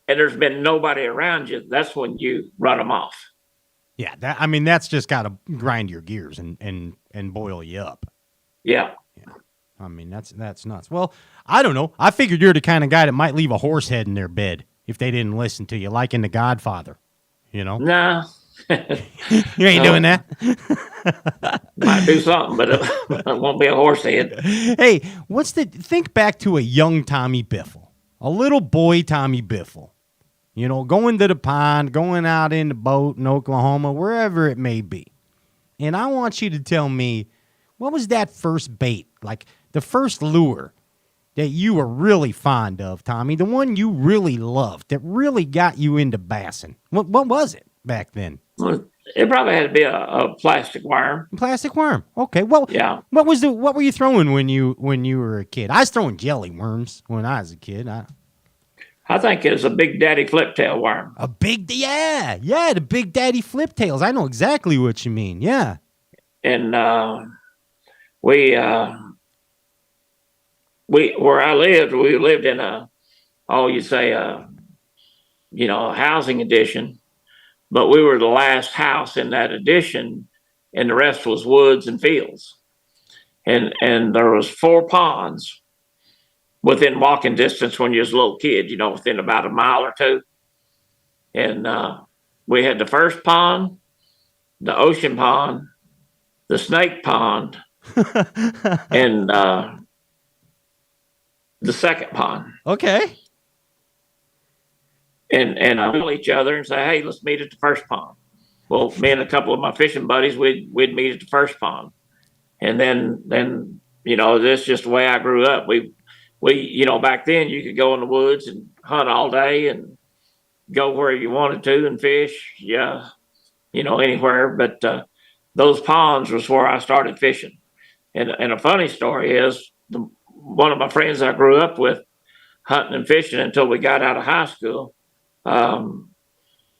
and there's been nobody around you. That's when you run them off. Yeah, I mean, that's just got to grind your gears and boil you up. Yeah. I mean, that's nuts. Well, I don't know. I figured you're the kind of guy that might leave a horse head in their bed if they didn't listen to you, like in The Godfather, you know? No. You ain't doing that? Might do something, but it won't be a horse head. Hey, think back to a young Tommy Biffle, a little boy Tommy Biffle, you know, going to the pond, going out in the boat in Oklahoma, wherever it may be. And I want you to tell me, what was that first bait, like the first lure that you were really fond of, Tommy, the one you really loved, that really got you into bassing? What was it back then? Well, it probably had to be a plastic worm. Plastic worm. Okay. Well, Yeah. What were you throwing when you were a kid? I was throwing jelly worms when I was a kid. I think it was a Big Daddy fliptail worm. The Big Daddy fliptails. I know exactly what you mean. Yeah. And we where I lived, we lived in a housing addition, but we were the last house in that addition, and the rest was woods and fields. And there was 4 ponds within walking distance when you was a little kid, you know, within about a mile or 2. And we had the first pond, the ocean pond, the snake pond, and the second pond. Okay. And I call each other and say, hey, let's meet at the first pond. Well, me and a couple of my fishing buddies, we'd meet at the first pond. And then, you know, that's just the way I grew up. We, you know, back then you could go in the woods and hunt all day and go where you wanted to and fish. Yeah. You know, anywhere. But those ponds was where I started fishing. And a funny story is one of my friends I grew up with hunting and fishing until we got out of high school.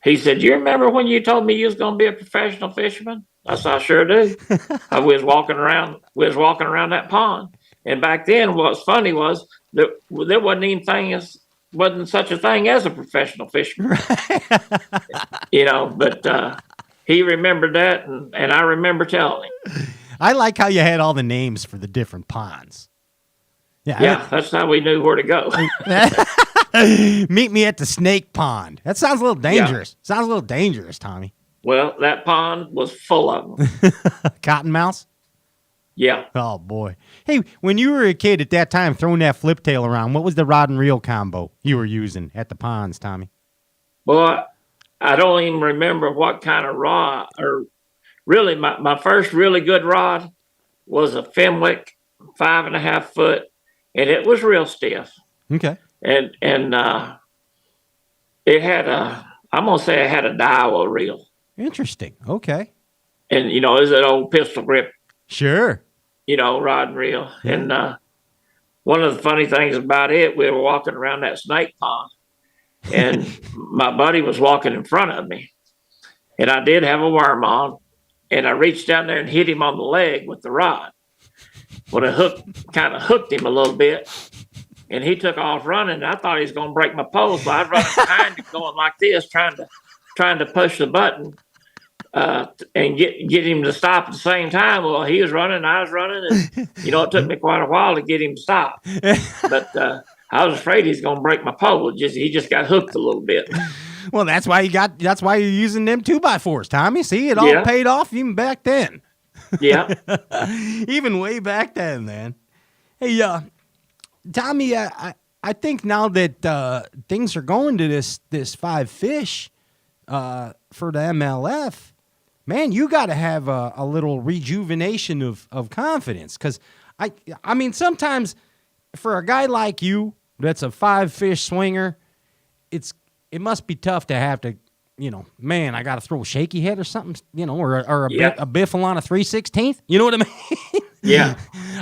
He said, "Do you remember when you told me you was going to be a professional fisherman?" I said, I sure do. We was walking around that pond. And back then, what's funny was that there wasn't such a thing as a professional fisherman. But he remembered that, and I remember telling him. I like how you had all the names for the different ponds. Yeah, that's how we knew where to go. Meet me at the snake pond. That sounds a little dangerous. Sounds a little dangerous, Tommy. Well, that pond was full of them. Cottonmouths? Yeah. Oh, boy. Hey, when you were a kid at that time throwing that flip tail around, what was the rod and reel combo you were using at the ponds, Tommy? Boy, I don't even remember what kind of rod. Or really, my first really good rod was a Fenwick 5.5 foot, and it was real stiff. Okay. And it had I'm going to say it had a Daiwa reel. Interesting. Okay. And, it was an old pistol grip, Sure. rod and reel. And one of the funny things about it, we were walking around that snake pond, and my buddy was walking in front of me. And I did have a worm on, and I reached down there and hit him on the leg with the rod. Well, the hook kind of hooked him a little bit, and he took off running. I thought he was going to break my pole, so I was running behind him, going like this, trying to push the button and get him to stop at the same time. Well, he was running, I was running, and it took me quite a while to get him to stop. But I was afraid he's going to break my pole. He just got hooked a little bit. Well, that's why you're using them 2x4s, Tommy. See, it all paid off even back then. Yeah. Even way back then, man. Hey, Tommy, I think now that things are going to this 5 fish for the MLF, man, you got to have a little rejuvenation of confidence. Because, I mean, sometimes for a guy like you that's a 5 fish swinger, it must be tough to have to, man, I got to throw a shaky head or something, or a biffle on a 3/16. You know what I mean? Yeah.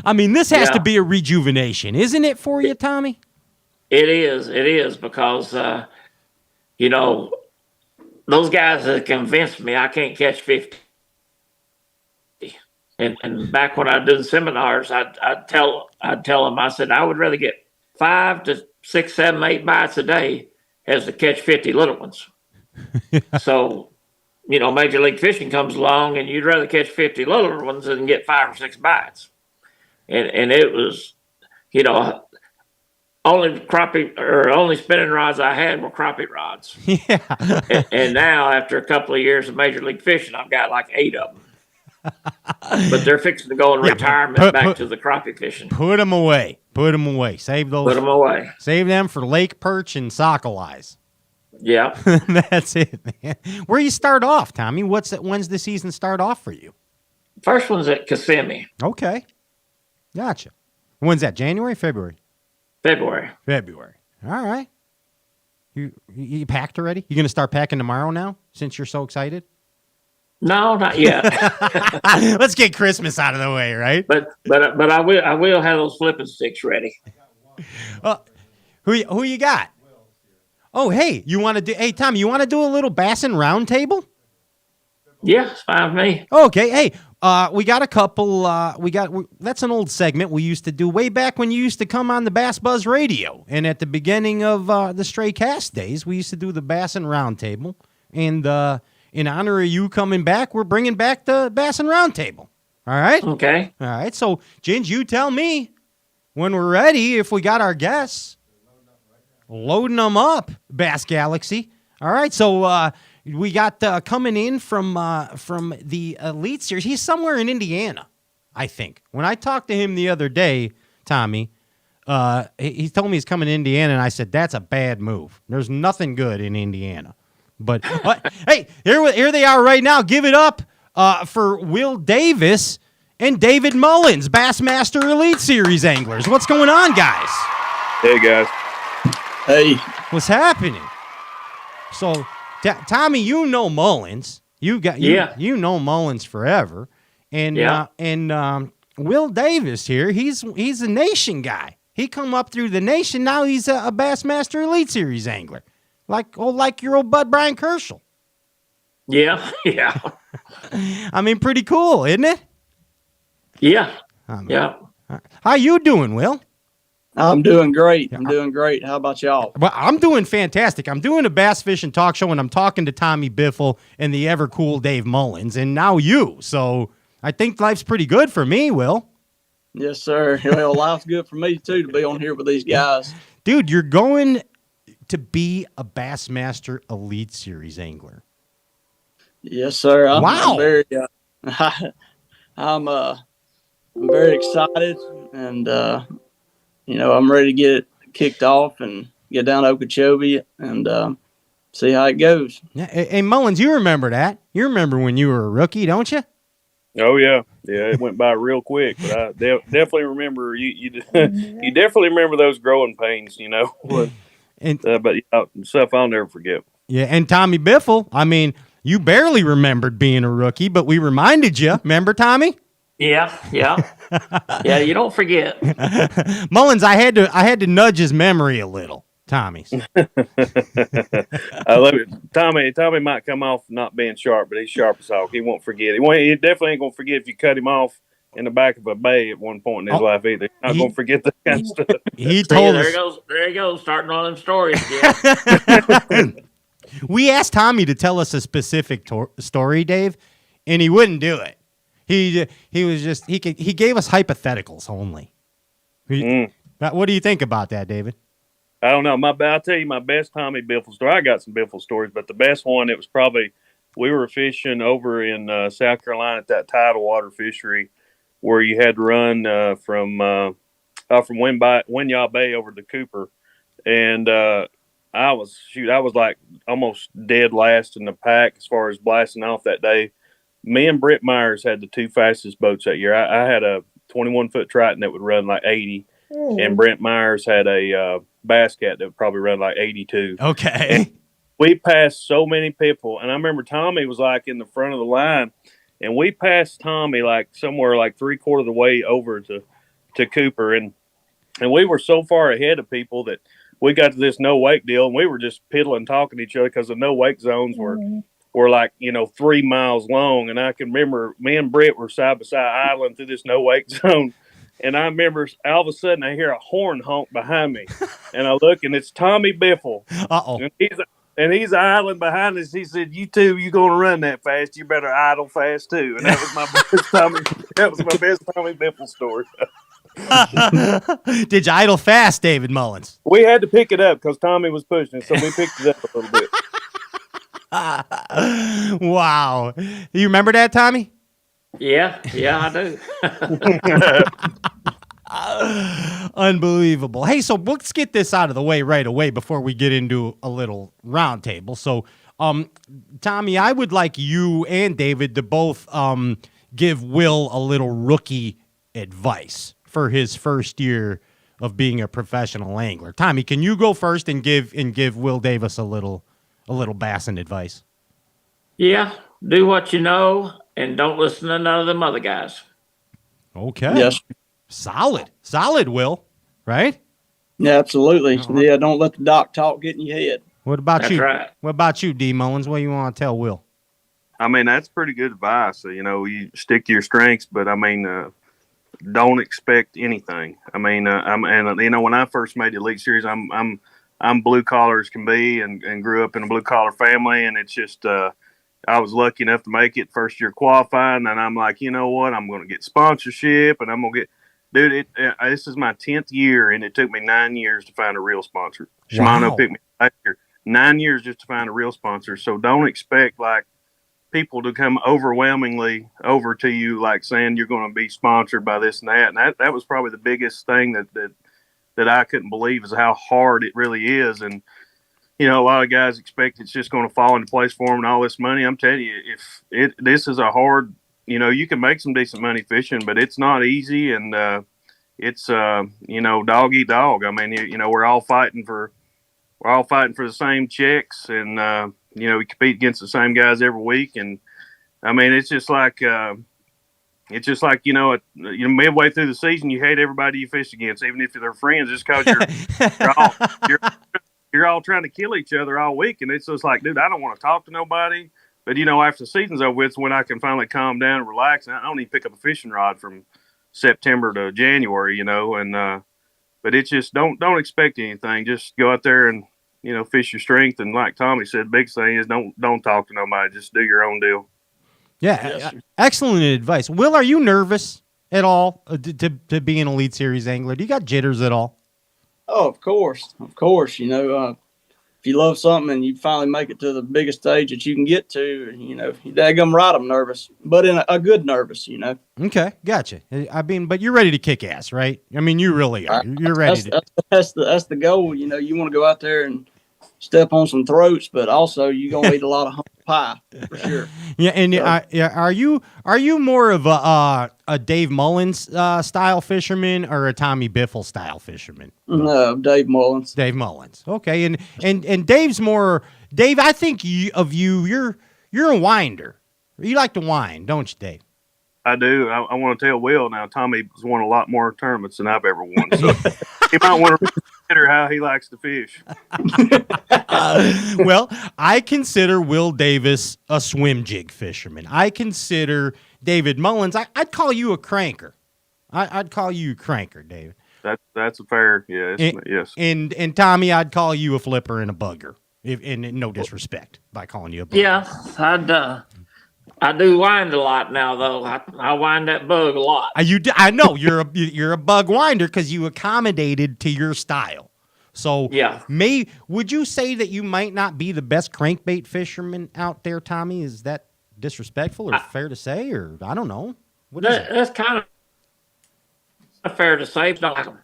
I mean, this has to be a rejuvenation, isn't it, for you, Tommy? It is because, those guys have convinced me I can't catch 50. And back when I do the seminars, I'd tell them, I said, I would rather get 5 to 6, 7, 8 bites a day as to catch 50 little ones. So, Major League Fishing comes along, and you'd rather catch 50 little ones than get 5 or 6 bites. And it was, only crappie or only spinning rods I had were crappie rods. Yeah. And now, after a couple of years of Major League Fishing, I've got like 8 of them. But they're fixing to go in retirement back to the crappie fishing. Put them away. Save those. Put them away. Save them for lake perch and sockle eyes. Yeah. That's it, man. Where you start off, Tommy? When's the season start off for you? First one's at Kissimmee. Okay. Gotcha. When's that? January, February? February. All right. You packed already? You going to start packing tomorrow now, since you're so excited? No, not yet. Let's get Christmas out of the way, right? But I will have those flipping sticks ready. Who you got? Oh, hey, Tom, you want to do a little Bassin Roundtable? Yeah, it's fine with me. Okay, hey, we got a couple. That's an old segment we used to do way back when you used to come on the Bass Buzz Radio, and at the beginning of the Stray Cast days, we used to do the Bassin Roundtable, and in honor of you coming back, we're bringing back the Bassin Roundtable. All right. Okay. All right. So, Ginge, you tell me when we're ready. If we got our guests, loading them up, Bass Galaxy. All right. So. We got coming in from the Elite Series. He's somewhere in Indiana, I think. When I talked to him the other day, Tommy, he told me he's coming to Indiana, and I said, that's a bad move. There's nothing good in Indiana. But, hey, here they are right now. Give it up for Will Davis and David Mullins, Bassmaster Elite Series anglers. What's going on, guys? Hey, guys. Hey. What's happening? So... Tommy, you know Mullins. You know Mullins forever, and Will Davis here. He's a Nation guy. He come up through the Nation. Now he's a Bassmaster Elite Series angler, like your old bud Brian Kerschel. Yeah, yeah, I mean, pretty cool, isn't it? yeah, I mean, yeah. how you doing, Will? I'm doing great. I'm doing great. How about y'all? Well, I'm doing fantastic. I'm doing a bass fishing talk show, and I'm talking to Tommy Biffle and the ever cool Dave Mullins, and now you. So I think life's pretty good for me, Will. Yes, sir. Well, life's good for me too to be on here with these guys. Dude, you're going to be a Bassmaster Elite Series angler. Yes, sir. Wow. I'm very, I'm very excited, and I'm ready to get it kicked off and get down to Okeechobee and see how it goes. Yeah, hey, Mullins, you remember that? You remember when you were a rookie, don't you? Oh yeah, it went by real quick. But I definitely remember you. You definitely remember those growing pains, And but stuff I'll never forget. yeah, and Tommy Biffle. I mean, you barely remembered being a rookie, but we reminded you. Remember, Tommy? Yeah, yeah, yeah. You don't forget. Mullins, I had to nudge his memory a little. Tommy's. I love it. Tommy might come off not being sharp, but he's sharp as hawk. He won't forget. He definitely ain't gonna forget if you cut him off in the back of a bay at one point in his life either. He's not gonna forget that kind of stuff. He told there us. There he goes, starting on them stories. Yeah. We asked Tommy to tell us a specific story, Dave, and he wouldn't do it. He gave us hypotheticals only. What do you think about that, David? I don't know. I'll tell you my best Tommy Biffle story. I got some Biffle stories, but the best one, it was probably, we were fishing over in South Carolina at that tidal water fishery where you had to run from Winyah Bay over to Cooper. And I was like almost dead last in the pack as far as blasting off that day. Me and Brett Myers had the two fastest boats that year. I had a 21-foot Triton that would run like 80, and Brent Myers had a Bass Cat that would probably run like 82. Okay. And we passed so many people, and I remember Tommy was like in the front of the line, and we passed Tommy like somewhere like 3/4 of the way over to Cooper, and we were so far ahead of people that we got to this no wake deal, and we were just piddling, talking to each other because the no wake zones were like 3 miles long, and I can remember me and Brett were side by side idling through this no wake zone. And I remember all of a sudden I hear a horn honk behind me, and I look, and it's Tommy Biffle. Uh-oh. And he's idling behind us. He said, "You going to run that fast? You better idle fast too." And that was my best Tommy Biffle story. Did you idle fast, David Mullins? We had to pick it up because Tommy was pushing it, so we picked it up a little bit. Wow. You remember that, Tommy? Yeah, I do. Unbelievable. Hey, so let's get this out of the way right away before we get into a little roundtable. So, Tommy, I would like you and David to both give Will a little rookie advice for his first year of being a professional angler. Tommy, can you go first and give Will Davis a little Bassin advice? Yeah, do what you know and don't listen to none of them other guys. Okay. Yes. Solid, Will. Right? Yeah, absolutely. Yeah, don't let the doc talk get in your head. What about That's you? right. What about you, D. Mullins? What do you want to tell Will? I mean, that's pretty good advice. You stick to your strengths, but I mean, don't expect anything. I mean, when I first made the Elite Series, I'm blue collar as can be, and grew up in a blue collar family, and it's just I was lucky enough to make it first year qualifying, and I'm like, you know what, I'm going to get sponsorship, and I'm going to get. Dude, this is my 10th year, and it took me 9 years to find a real sponsor. Wow. Shimano picked me last year. 9 years just to find a real sponsor. So don't expect like people to come overwhelmingly over to you, like saying you're going to be sponsored by this and that. And that was probably the biggest thing that I couldn't believe is how hard it really is. And a lot of guys expect it's just going to fall into place for them and all this money. I'm telling you, this is a hard. You can make some decent money fishing, but it's not easy, and it's dog eat dog. I mean, we're all fighting for the same checks, and we compete against the same guys every week, and I mean, it's just like midway through the season, you hate everybody you fish against, even if they're friends, just because you're all trying to kill each other all week, and it's just like, dude, I don't want to talk to nobody. But you know, after the season's over with, when I can finally calm down and relax. And I don't even pick up a fishing rod from September to January, you know. And but it's just don't expect anything. Just go out there and fish your strength. And like Tommy said, the big thing is don't talk to nobody. Just do your own deal. Yeah, excellent advice. Will, are you nervous at all to be an Elite Series angler? Do you got jitters at all? Oh, of course. If you love something and you finally make it to the biggest stage that you can get to, you daggum right, I'm nervous, but in a good nervous, Okay, gotcha. I mean, but you're ready to kick ass, right? I mean, you really are. You're ready to. That's the goal. You want to go out there and step on some throats, but also you're gonna eat a lot of humble pie for sure. Yeah, and are you more of a Dave Mullins style fisherman or a Tommy Biffle style fisherman? No, Dave Mullins. Dave Mullins. Okay, and Dave's more Dave. I think you're a winder. You like to wind, don't you, Dave? I do. I want to tell Will now. Tommy's won a lot more tournaments than I've ever won, so he might want to consider how he likes to fish. Well, I consider Will Davis a swim jig fisherman. I consider David Mullins. I'd call you a cranker. I'd call you a cranker, David. That's a fair, yes. And Tommy, I'd call you a flipper and a bugger. And no disrespect by calling you a bugger. Yeah, I do wind a lot now, though. I wind that bug a lot. I know you're a bug winder because you accommodated to your style. So yeah, would you say that you might not be the best crankbait fisherman out there, Tommy? Is that disrespectful or fair to say, or I don't know? That's kind of fair to say. Don't like them.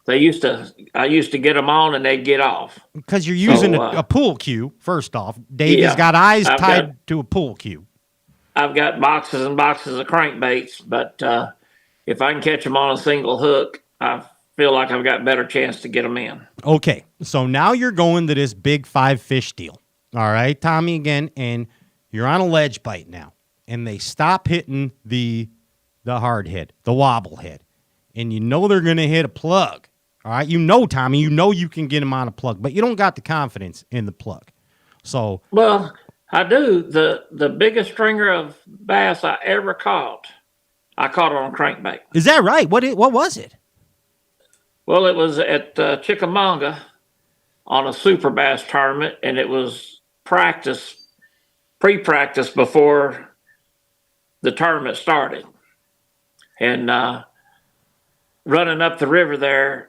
I used to get them on and they'd get off. Because you're using a pool cue, first off. Davey's got eyes tied to a pool cue. I've got boxes and boxes of crankbaits, but if I can catch them on a single hook, I feel like I've got a better chance to get them in. Okay, so now you're going to this big 5-fish deal. All right, Tommy, again, and you're on a ledge bite now. And they stop hitting the hard head, the wobble head. And they're going to hit a plug. All right, Tommy, you can get them on a plug, but you don't got the confidence in the plug. So, well, I do. The biggest stringer of bass I ever caught, I caught it on a crankbait. Is that right? What was it? Well, it was at Chickamauga on a super bass tournament, and it was pre-practice before the tournament started. And running up the river there,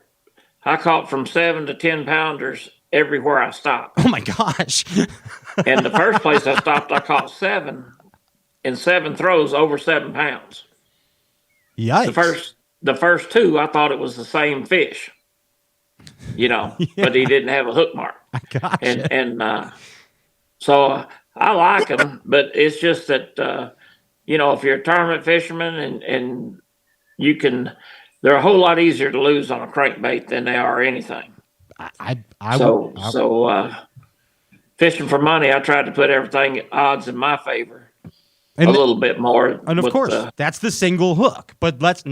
I caught from 7 to 10 pounders everywhere I stopped. Oh my gosh. And the first place I stopped, I caught 7 in 7 throws over 7 pounds. Yikes. The first 2, I thought it was the same fish, Yeah. But he didn't have a hook mark. Gotcha. And so I like them, but it's just that, if you're a tournament fisherman and you can, they're a whole lot easier to lose on a crankbait than they are anything. So fishing for money, I tried to put everything odds in my favor a little bit more. And of course, that's the single hook. But let's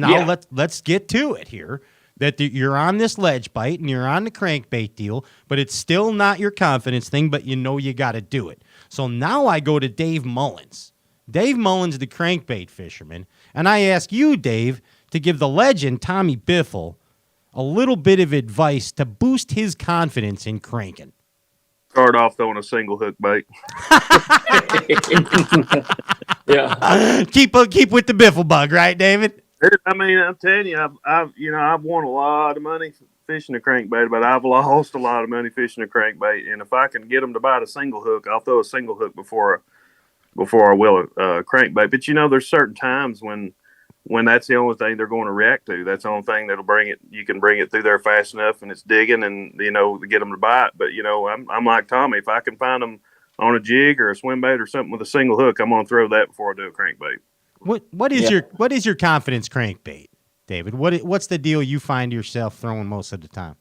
get to it here. That you're on this ledge bite and you're on the crankbait deal, but it's still not your confidence thing. But you got to do it. So now I go to Dave Mullins. Dave Mullins, the crankbait fisherman, and I ask you, Dave, to give the legend Tommy Biffle a little bit of advice to boost his confidence in cranking. Start off throwing a single hook bait. Yeah. Keep with the Biffle bug, right, David? I mean, I'm telling you, I've won a lot of money fishing a crankbait, but I've lost a lot of money fishing a crankbait. And if I can get them to bite a single hook, I'll throw a single hook before I will a crankbait. But there's certain times when that's the only thing they're going to react to. That's the only thing that'll bring it. You can bring it through there fast enough, and it's digging, and to get them to bite. But I'm like Tommy. If I can find them on a jig or a swim bait or something with a single hook, I'm going to throw that before I do a crankbait. What is your confidence crankbait, David? What's the deal you find yourself throwing most of the time?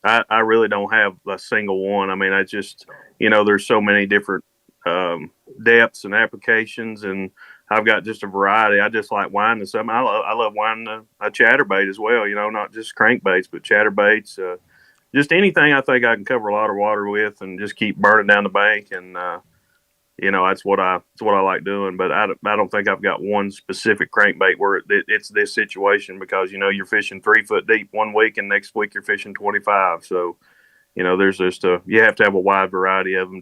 I really don't have a single one. I mean, I just there's so many different depths and applications, and I've got just a variety. I just like winding something. I love winding a chatterbait as well. Not just crankbaits, but chatterbaits. Just anything I think I can cover a lot of water with, and just keep burning down the bank. And that's what I like doing. But I don't think I've got one specific crankbait where it's this situation, because you're fishing 3 foot deep one week and next week you're fishing 25. So there's you have to have a wide variety of them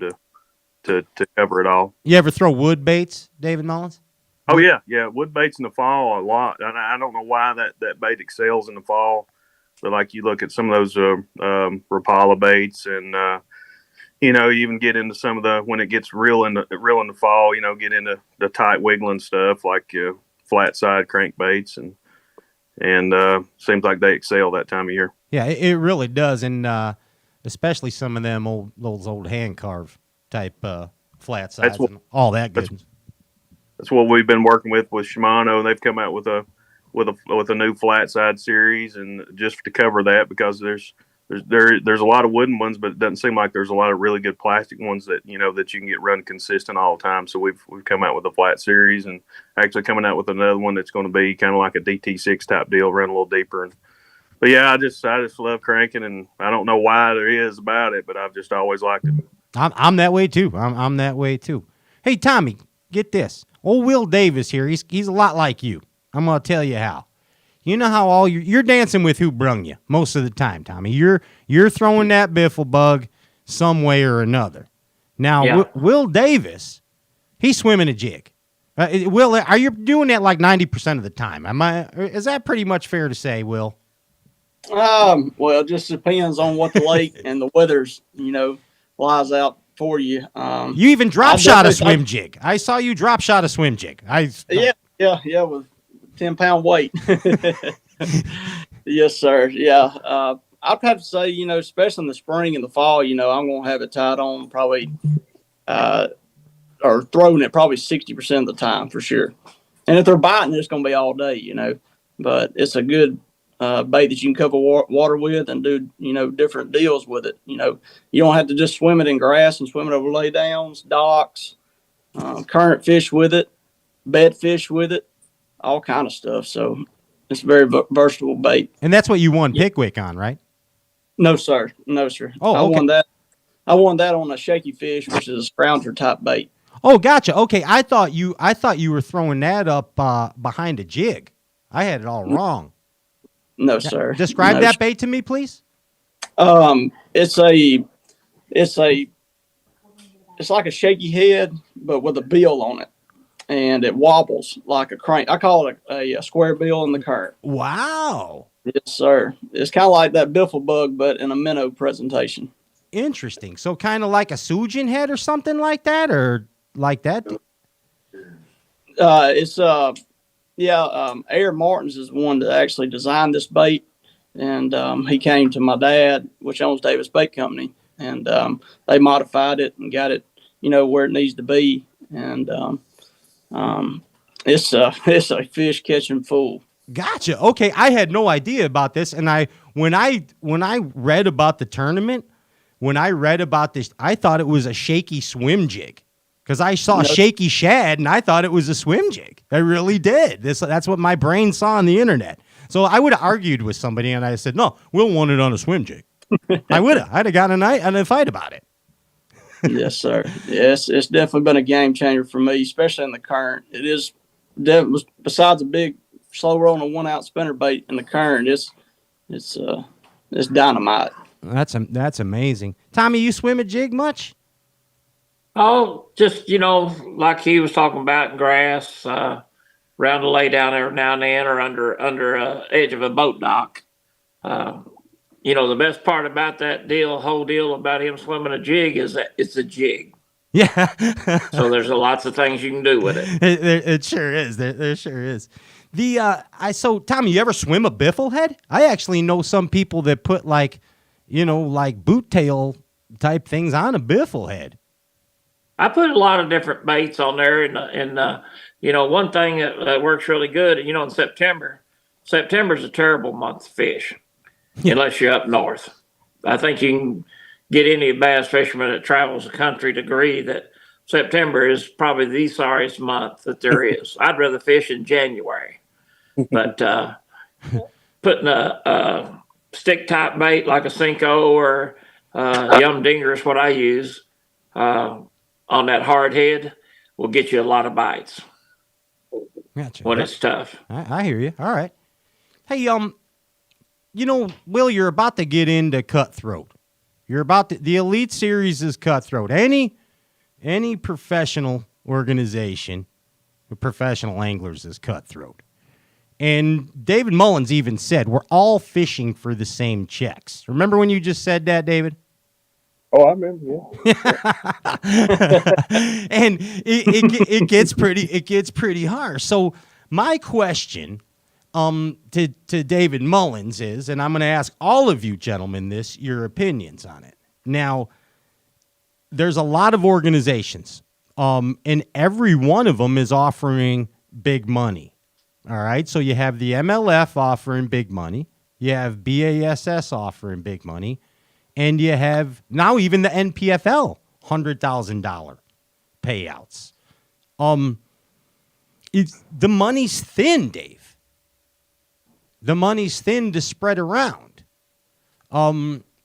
to cover it all. You ever throw wood baits, David Mullins? Oh yeah, wood baits in the fall a lot, and I don't know why that bait excels in the fall. But like you look at some of those Rapala baits, and you even get into some of the, when it gets real in the fall, get into the tight wiggling stuff like flat side crankbaits, and seems like they excel that time of year. Yeah, it really does, and especially some of them those old hand carved type flat sides and all that good. That's what we've been working with Shimano. They've come out with a new flat side series, and just to cover that, because there's a lot of wooden ones, but it doesn't seem like there's a lot of really good plastic ones that that you can get run consistent all the time. So we've come out with a flat series, and actually coming out with another one that's going to be kind of like a DT6 type deal, run a little deeper. But yeah, I just love cranking, and I don't know why there is about it, but I've just always liked it. I'm that way too. I'm that way too. Hey Tommy, get this. Old Will Davis here. He's a lot like you. I'm gonna tell you how. You know how all you're dancing with who brung you most of the time, Tommy. You're throwing that biffle bug some way or another. Now, Will Davis, he's swimming a jig. Will, are you doing that like 90% of the time? Is that pretty much fair to say, Will? Well, it just depends on what the lake and the weather's, lies out for you. You even drop shot a swim jig. I saw you drop shot a swim jig. Yeah, with 10-pound weight. Yes, sir. Yeah. I'd have to say, especially in the spring and the fall, I'm going to have it tied on probably, or throwing it probably 60% of the time for sure. And if they're biting, it's going to be all day, but it's a good bait that you can cover water with and do, different deals with it. You don't have to just swim it in grass and swim it over lay downs, docks, current fish with it, bed fish with it, all kind of stuff. So it's a very versatile bait. And that's what you won Pickwick on, right? No, sir. No, sir. Oh, okay. I won that on a shaky fish, which is a scrounger type bait. Oh, gotcha. Okay, I thought you were throwing that up behind a jig. I had it all wrong. No, sir. Describe that bait to me, please. It's like a shaky head, but with a bill on it, and it wobbles like a crank. I call it a square bill in the current. Wow. Yes, sir. It's kind of like that Biffle bug, but in a minnow presentation. Interesting. So kind of like a Sujin head or something like that, or like that? Air Martins is the one that actually designed this bait, and he came to my dad, which owns Davis Bait Company, and they modified it and got it, where it needs to be, and it's a fish catching fool. Gotcha. Okay, I had no idea about this, and when I read about the tournament, when I read about this, I thought it was a shaky swim jig. Because I saw shaky shad, and I thought it was a swim jig. I really did. That's what my brain saw on the internet. So I would have argued with somebody, and I said, no, Will want it on a swim jig. I would have. I'd have gotten a fight about it. Yes, sir. Yes, it's definitely been a game changer for me, especially in the current. It is, besides a big, slow-rolling 1-ounce spinnerbait in the current, it's dynamite. That's amazing. Tommy, you swim a jig much? Oh, just, like he was talking about in grass, around the lay down every now and then, or under edge of a boat dock. The best part about that whole deal about him swimming a jig is that it's a jig. Yeah. So there's lots of things you can do with it. It sure is. There sure is. So Tommy, you ever swim a biffle head? I actually know some people that put like boot tail type things on a biffle head. I put a lot of different baits on there, and one thing that works really good, in September's a terrible month to fish, unless you're up north. I think you can get any bass fisherman that travels the country to agree that September is probably the sorriest month that there is. I'd rather fish in January, but putting a stick type bait like a Cinco or Yum Dinger is what I use. on that hard head will get you a lot of bites Gotcha. when Yep. it's tough. I hear you. All right. Hey, Will, you're about to get into cutthroat. You're about to, the Elite Series is cutthroat. Any professional organization with professional anglers is cutthroat. And David Mullins even said, we're all fishing for the same checks. Remember when you just said that, David? Oh, I remember. Yeah. And it gets pretty harsh. So my question to David Mullins is, and I'm going to ask all of you gentlemen your opinions on it. Now, there's a lot of organizations, and every one of them is offering big money. All right, so you have the MLF offering big money, you have BASS offering big money, and you have now even the NPFL $100,000 payouts. The money's thin, Dave. The money's thin to spread around.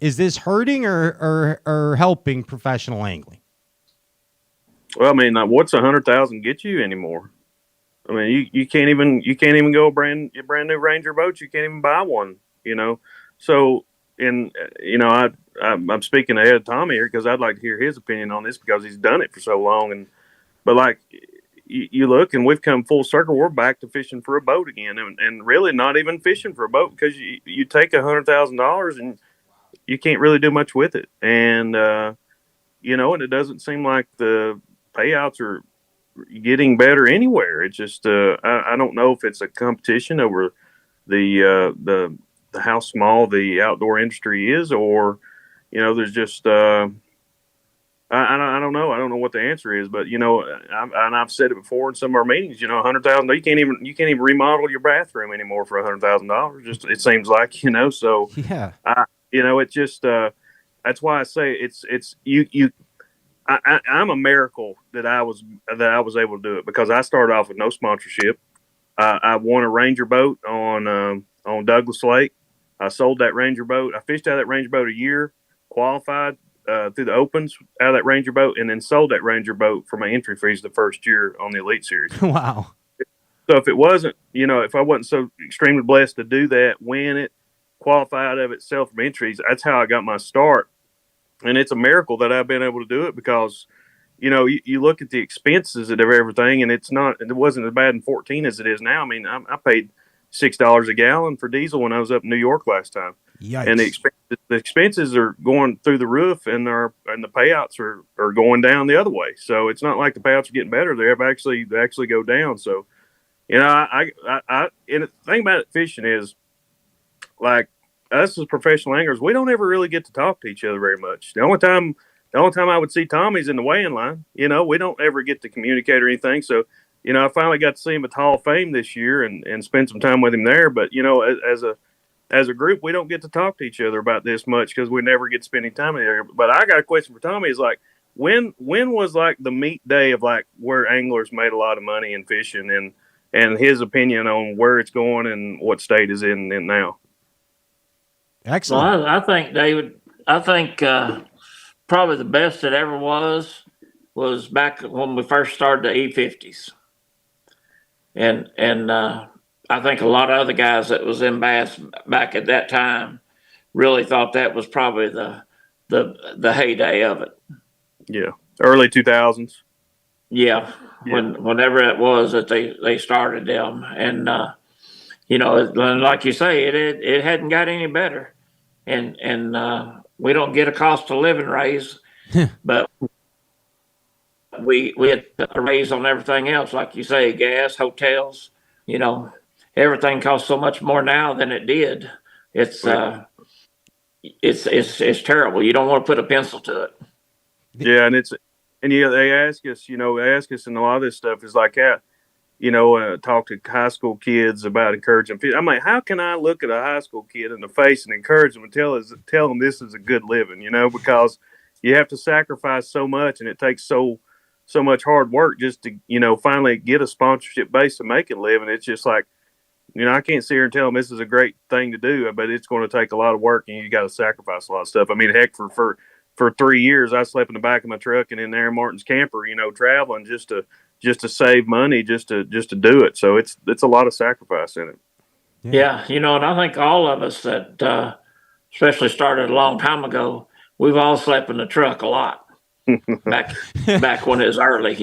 Is this hurting or helping professional angling? Well, I mean, what's 100,000 get you anymore? I mean, you can't even go a brand new Ranger boat. You can't even buy one, So, I'm speaking ahead of Tommy here because I'd like to hear his opinion on this because he's done it for so long. But like you look, and we've come full circle. We're back to fishing for a boat again, and really not even fishing for a boat because you take $100,000 and you can't really do much with it, and and it doesn't seem like the payouts are getting better anywhere. It's just I don't know if it's a competition over the how small the outdoor industry is, or there's just I don't know. I don't know what the answer is, but I've said it before in some of our meetings. 100,000, you can't even remodel your bathroom anymore for $100,000. Just it seems like So Yeah, it's just that's why I say it's you. I'm a miracle that I was able to do it because I started off with no sponsorship. I won a Ranger boat on Douglas Lake. I sold that Ranger boat. I fished out of that Ranger boat a year, qualified through the opens out of that Ranger boat, and then sold that Ranger boat for my entry fees the first year on the Elite Series. wow. So if it wasn't, if I wasn't so extremely blessed to do that, win it, qualify out of it, sell from entries, that's how I got my start. And it's a miracle that I've been able to do it because, you look at the expenses of everything, and it wasn't as bad in 14 as it is now. I mean, I paid $6 a gallon for diesel when I was up in New York last time. Yikes. And the expenses are going through the roof, and the payouts are going down the other way. So it's not like the payouts are getting better; they actually go down. So, I and the thing about it, fishing is like us as professional anglers, we don't ever really get to talk to each other very much. The only time I would see Tommy's in the weighing line. We don't ever get to communicate or anything. So, I finally got to see him at the Hall of Fame this year and spend some time with him there. But, as a group, we don't get to talk to each other about this much because we never get to spend any time together. But I got a question for Tommy is like, when was like the meat day of like where anglers made a lot of money in fishing and his opinion on where it's going and what state is in now? Excellent. Well, I think, David, probably the best it ever was back when we first started the E50s. And I think a lot of other guys that was in bass back at that time really thought that was probably the heyday of it. Yeah. Early 2000s. Yeah. Whenever it was that they started them. And, like you say, it hadn't got any better. And we don't get a cost of living raise, but we had a raise on everything else, like you say, gas, hotels. Everything costs so much more now than it did. It's terrible. You don't want to put a pencil to it. Yeah, and they ask us, and a lot of this stuff is like that. Talk to high school kids about encouraging. I'm like, how can I look at a high school kid in the face and encourage them and tell them this is a good living, because you have to sacrifice so much and it takes so much hard work just to, finally get a sponsorship base to make it live. And it's just like, I can't sit here and tell them this is a great thing to do, but it's going to take a lot of work and you got to sacrifice a lot of stuff. I mean, heck, for for 3 years, I slept in the back of my truck and in Aaron Martin's camper, traveling just to save money, just to do it. So it's a lot of sacrifice in it. Yeah, and I think all of us that especially started a long time ago, we've all slept in the truck a lot back when it was early,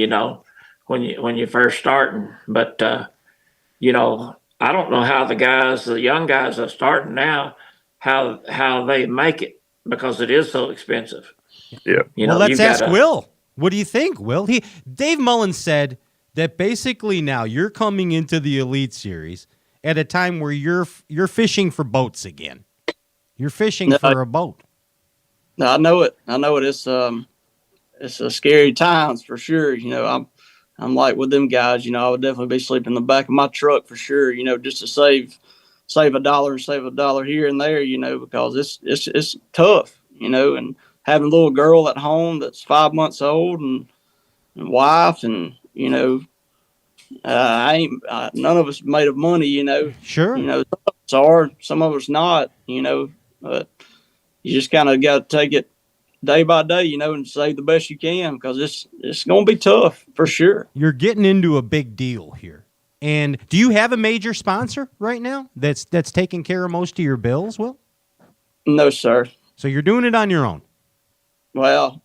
when you first starting. But I don't know how the young guys that are starting now, how they make it, because it is so expensive. Yeah. Well, let's ask Will. What do you think, Will? Dave Mullins said that basically now you're coming into the Elite Series at a time where you're fishing for boats again. You're fishing for a boat. No, I know it. It's a scary times for sure. I'm like with them guys. I would definitely be sleeping in the back of my truck for sure. Just to save a dollar here and there. Because it's tough. And having a little girl at home that's 5 months old and wife, and none of us made of money. Sure. Some of us are, some of us not. But you just kind of got to take it day by day, and save the best you can, because it's going to be tough for sure. You're getting into a big deal here. And do you have a major sponsor right now that's taking care of most of your bills, Will? No, sir. So you're doing it on your own? Well,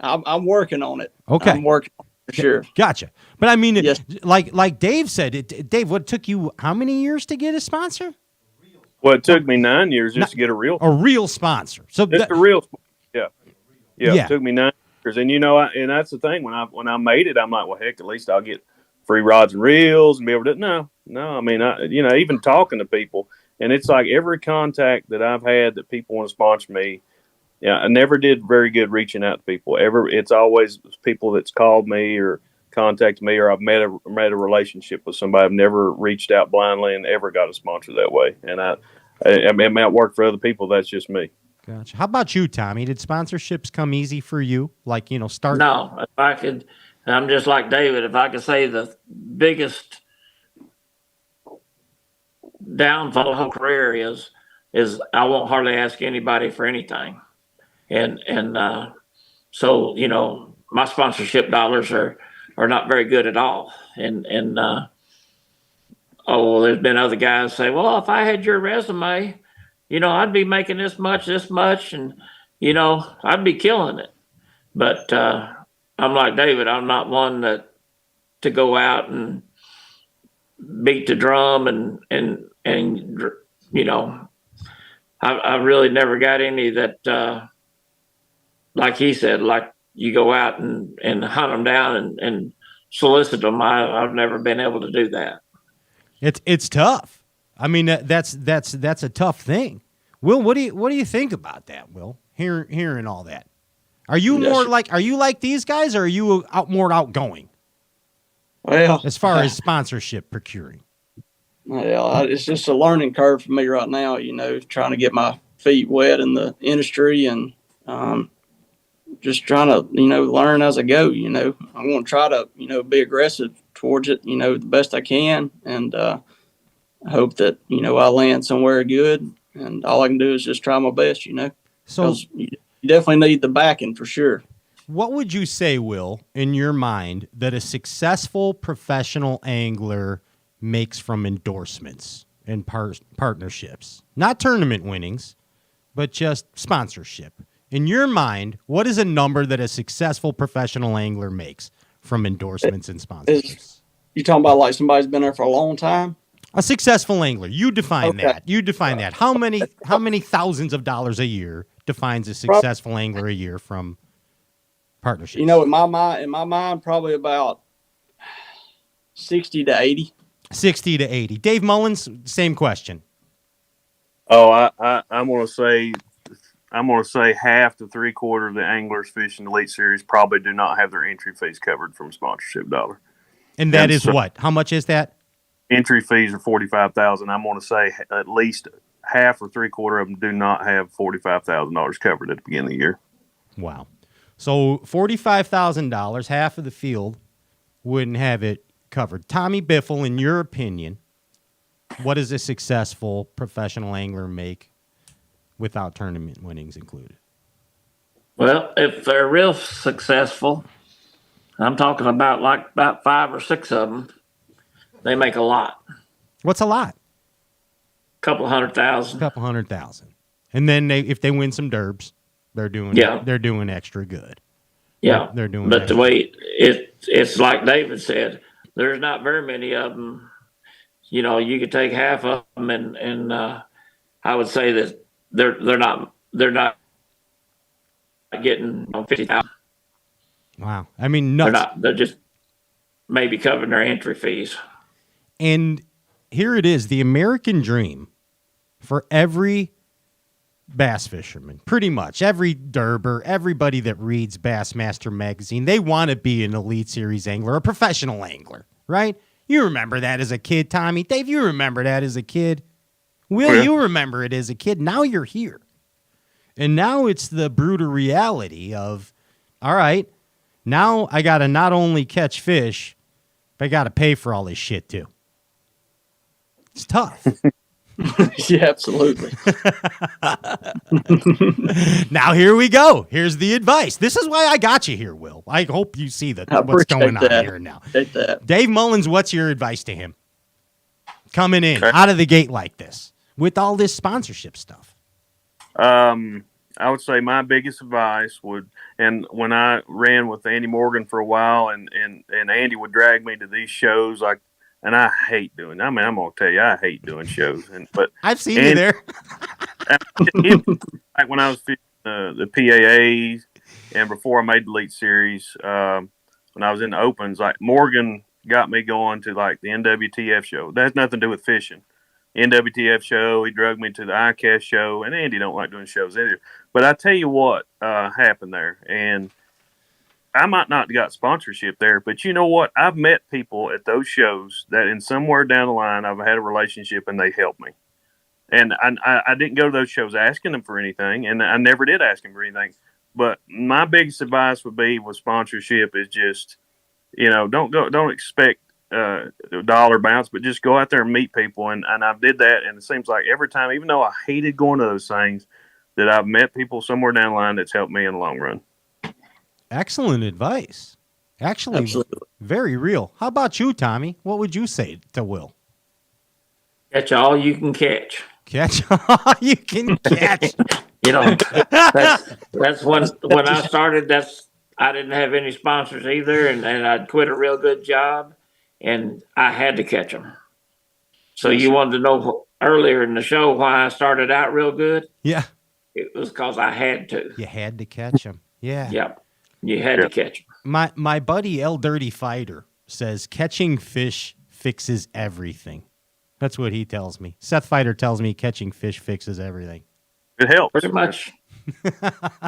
I'm working on it. Okay. I'm working on it for sure. Gotcha. But I mean, Yes. like Dave said, Dave, what took you how many years to get a sponsor? Well, it took me 9 years just to get a real sponsor. So Just a real, yeah. Yeah. It took me 9 years, and and that's the thing. When I made it, I'm like, well, heck, at least I'll get free rods and reels and be able to. No. I mean, even talking to people, and it's like every contact that I've had that people want to sponsor me. Yeah, I never did very good reaching out to people. It's always people that's called me or contacted me, or I've met a relationship with somebody. I've never reached out blindly and ever got a sponsor that way. And it might work for other people. That's just me. Gotcha. How about you, Tommy? Did sponsorships come easy for you? Like, start? No, if I could, I'm just like David. If I could say the biggest downfall of the whole career is I won't hardly ask anybody for anything. And so, my sponsorship dollars are not very good at all. And there's been other guys say, well, if I had your resume, I'd be making this much, and, I'd be killing it. But I'm like David, I'm not one to go out and beat the drum and I really never got any that, like he said, like you go out and hunt them down and solicit them. I've never been able to do that. It's tough. I mean, that's a tough thing. Will, what do you think about that, Will? Hearing all that. Are you like these guys, or are you more outgoing? Well, as far as sponsorship procuring. Well, it's just a learning curve for me right now, trying to get my feet wet in the industry, and just trying to, learn as I go. I'm going to try to, be aggressive towards it, the best I can. And I hope that, I land somewhere good. And all I can do is just try my best, So you definitely need the backing for sure. What would you say, Will, in your mind, that a successful professional angler makes from endorsements and partnerships? Not tournament winnings, but just sponsorship. In your mind, what is a number that a successful professional angler makes from endorsements and sponsorships? You talking about like somebody's been there for a long time? A successful angler. You define Okay. that. You define that. How many thousands of dollars a year defines a successful angler a year from partnerships? In my mind, probably about 60 to 80. 60 to 80. Dave Mullins, same question. Oh, I'm going to say half to 3/4 of the anglers fishing the Elite Series probably do not have their entry fees covered from sponsorship dollar. And that is what? How much is that? Entry fees are $45,000. I'm going to say at least half or 3/4 of them do not have $45,000 covered at the beginning of the year. Wow. So $45,000, half of the field wouldn't have it covered. Tommy Biffle, in your opinion, what does a successful professional angler make without tournament winnings included? Well, if they're real successful, I'm talking about 5 or 6 of them. They make a lot, What's a lot? couple of A 100,000. couple 100,000. And then if they win some derbs, they're doing Yeah. they're doing extra good. Yeah, They're doing but the extra. way it's like David said, there's not very many of them. You could take half of them, and I would say that they're not getting 50,000. Wow. I mean, They're nuts. not. They're just maybe covering their entry fees. And here it is, the American dream for every bass fisherman, pretty much every derber, everybody that reads Bassmaster magazine, they want to be an Elite Series angler, a professional angler, right? You remember that as a kid, Tommy. Dave, you remember that as a kid. Will, Yeah. you remember it as a kid. Now you're here. And now it's the brutal reality of, all right, now I got to not only catch fish, but I got to pay for all this shit too. It's tough. Yeah, absolutely. Now here we go. Here's the advice. This is why I got you here, Will. I hope you see that I what's going appreciate on that. here now. Appreciate that. Dave Mullins, what's your advice to him? Coming in out of the gate like this with all this sponsorship stuff. I would say my biggest advice would, and when I ran with Andy Morgan for a while, and Andy would drag me to these shows, and I hate doing. I mean, I'm gonna tell you, I hate doing shows, but I've seen you there. like when I was fishing the PAAs, and before I made the Elite Series, when I was in the Opens, like Morgan got me going to like the NWTF show. That has nothing to do with fishing. NWTF show. He drug me to the ICAST show, and Andy don't like doing shows either. But I tell you what happened there, and I might not have got sponsorship there, but you know what? I've met people at those shows that in somewhere down the line I've had a relationship and they helped me. And I didn't go to those shows asking them for anything, and I never did ask them for anything. But my biggest advice would be with sponsorship is just, don't expect a dollar bounce, but just go out there and meet people. And I did that, and it seems like every time, even though I hated going to those things, that I've met people somewhere down the line that's helped me in the long run. Excellent advice. Actually, Absolutely. very real. How about you, Tommy? What would you say to Will? Catch all you can catch. Catch all you can catch. That's when I started. I didn't have any sponsors either, and I'd quit a real good job, and I had to catch them. So you wanted to know earlier in the show why I started out real good? Yeah. It was because I had to. You had to catch them. Yeah. Yep. You had to catch them. My buddy El Dirty Fighter says catching fish fixes everything. That's what he tells me. Seth Fighter tells me catching fish fixes everything. It helps. Pretty much.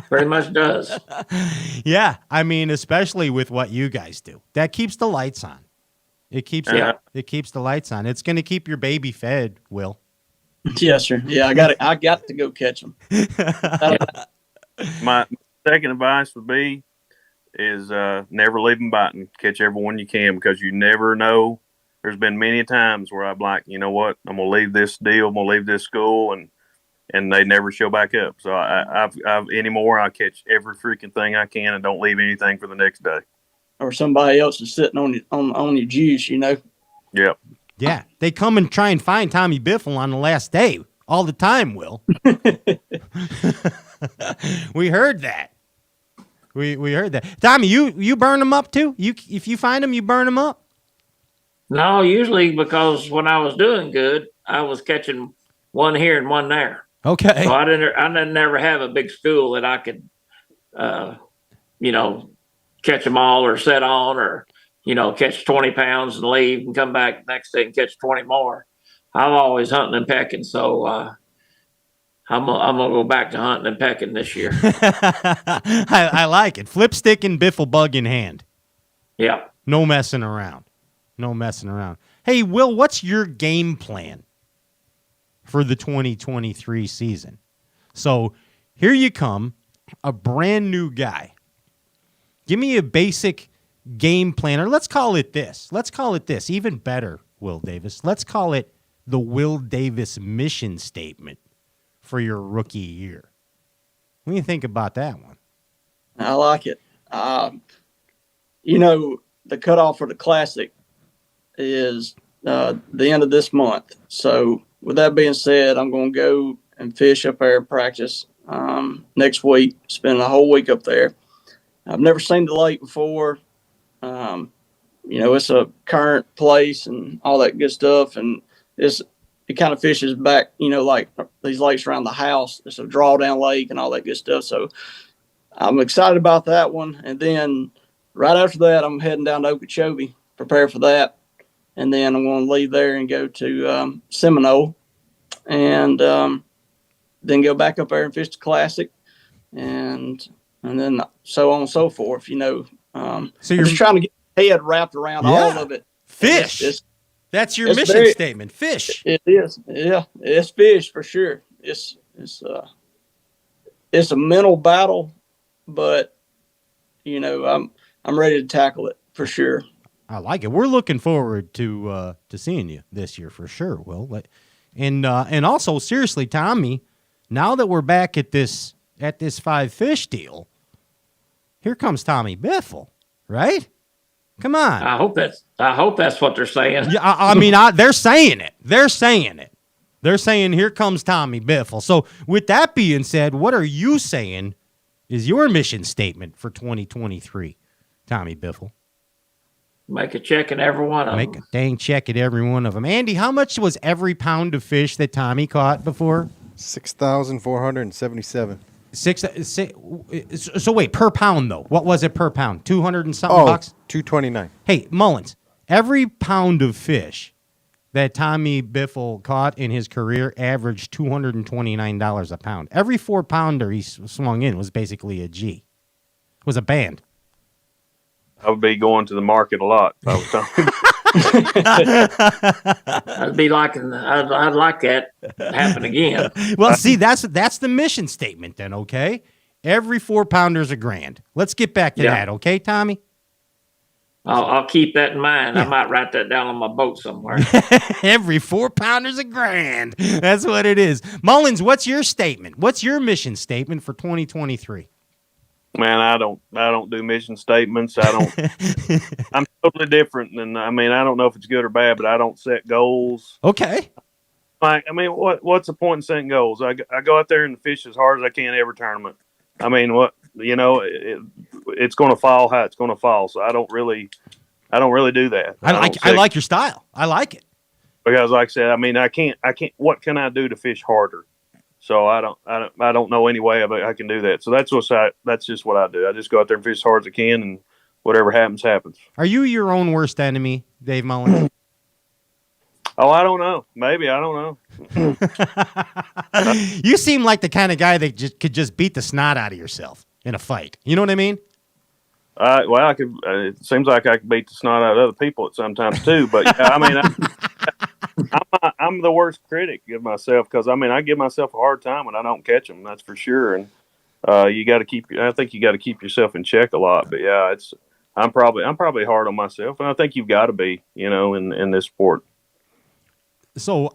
Pretty much does. Yeah, I mean, especially with what you guys do. That keeps the lights on. It keeps the lights on. It's going to keep your baby fed, Will. Yes, sir. Yeah, I got to go catch them. My second advice would be is never leave them biting. Catch everyone you can, because you never know. There's been many times where I'm like, you know what, I'm gonna leave this deal, I'm gonna leave this school, and they never show back up. So I've anymore. I catch every freaking thing I can and don't leave anything for the next day. Or somebody else is sitting on your juice, Yep. Yeah, they come and try and find Tommy Biffle on the last day all the time, Will. We heard that. We heard that. Tommy, you burn them up too? If you find them, you burn them up? No, usually because when I was doing good, I was catching one here and one there. Okay. So I didn't never have a big school that I could, catch them all or set on or, catch 20 pounds and leave and come back next day and catch 20 more. I'm always hunting and pecking. So, I'm gonna go back to hunting and pecking this year. I like it. Flip stick and biffle bug in hand. Yeah. No messing around. No messing around. Hey, Will, what's your game plan for the 2023 season? So here you come, a brand new guy. Give me a basic game plan, or let's call it this. Even better, Will Davis. Let's call it the Will Davis mission statement for your rookie year. What do you think about that one? I like it. You know, the cutoff for the Classic is the end of this month. So, with that being said, I'm going to go and fish up there and practice next week. Spend a whole week up there. I've never seen the lake before. You know, it's a current place and all that good stuff. And it kind of fishes back, you know, like these lakes around the house. It's a drawdown lake and all that good stuff. So I'm excited about that one. And then right after that, I'm heading down to Okeechobee, prepare for that. And then I'm going to leave there and go to Seminole and then go back up there and fish the Classic. And then so on and so forth, you know. So you're just trying to get my head wrapped around all of it. Fish. That's your mission statement. Fish. It is. Yeah, it's fish for sure. It's a mental battle, but you know, I'm ready to tackle it for sure. I like it. We're looking forward to seeing you this year for sure, Will. And also seriously, Tommy, now that we're back at this 5 fish deal, here comes Tommy Biffle, right? Come on. I hope that's what they're saying. Yeah, I mean, they're saying it. They're saying it. They're saying, here comes Tommy Biffle. So with that being said, what are you saying is your mission statement for 2023, Tommy Biffle? Make a check in every one of them. Make a dang check at every one of them. Andy, how much was every pound of fish that Tommy caught before? 6,477. So wait, per pound though. What was it per pound? 200 and something bucks? $229. Hey, Mullins, every pound of fish that Tommy Biffle caught in his career averaged $229 a pound. Every 4-pounder he swung in was basically a G. Was a band. I would be going to the market a lot if I was talking. I'd like that to happen again. Well, see, that's the mission statement then, okay? Every 4-pounder's a grand. Let's get back to that, okay, Tommy? I'll keep that in mind. I might write that down on my boat somewhere. Every 4-pounder's a grand. That's what it is. Mullins, what's your statement? What's your mission statement for 2023? Man, I don't do mission statements. I'm totally different than, I don't know if it's good or bad, but I don't set goals. Okay. What's the point in setting goals? I go out there and fish as hard as I can every tournament. It's going to fall how it's going to fall. So I don't really do that. I like your style. I like it. Because like I said, I can't, what can I do to fish harder? So I don't know any way I can do that. So that's just what I do. I just go out there and fish as hard as I can, and whatever happens, happens. Are you your own worst enemy, Dave Mullins? Oh, I don't know. Maybe, I don't know. You seem like the kind of guy that could just beat the snot out of yourself in a fight. You know what I mean? Well, I could. It seems like I could beat the snot out of other people at sometimes too. But yeah, I'm the worst critic of myself because I give myself a hard time when I don't catch them. That's for sure. And you got to keep. I think you got to keep yourself in check a lot. But yeah, I'm probably hard on myself, and I think you've got to be. In this sport. So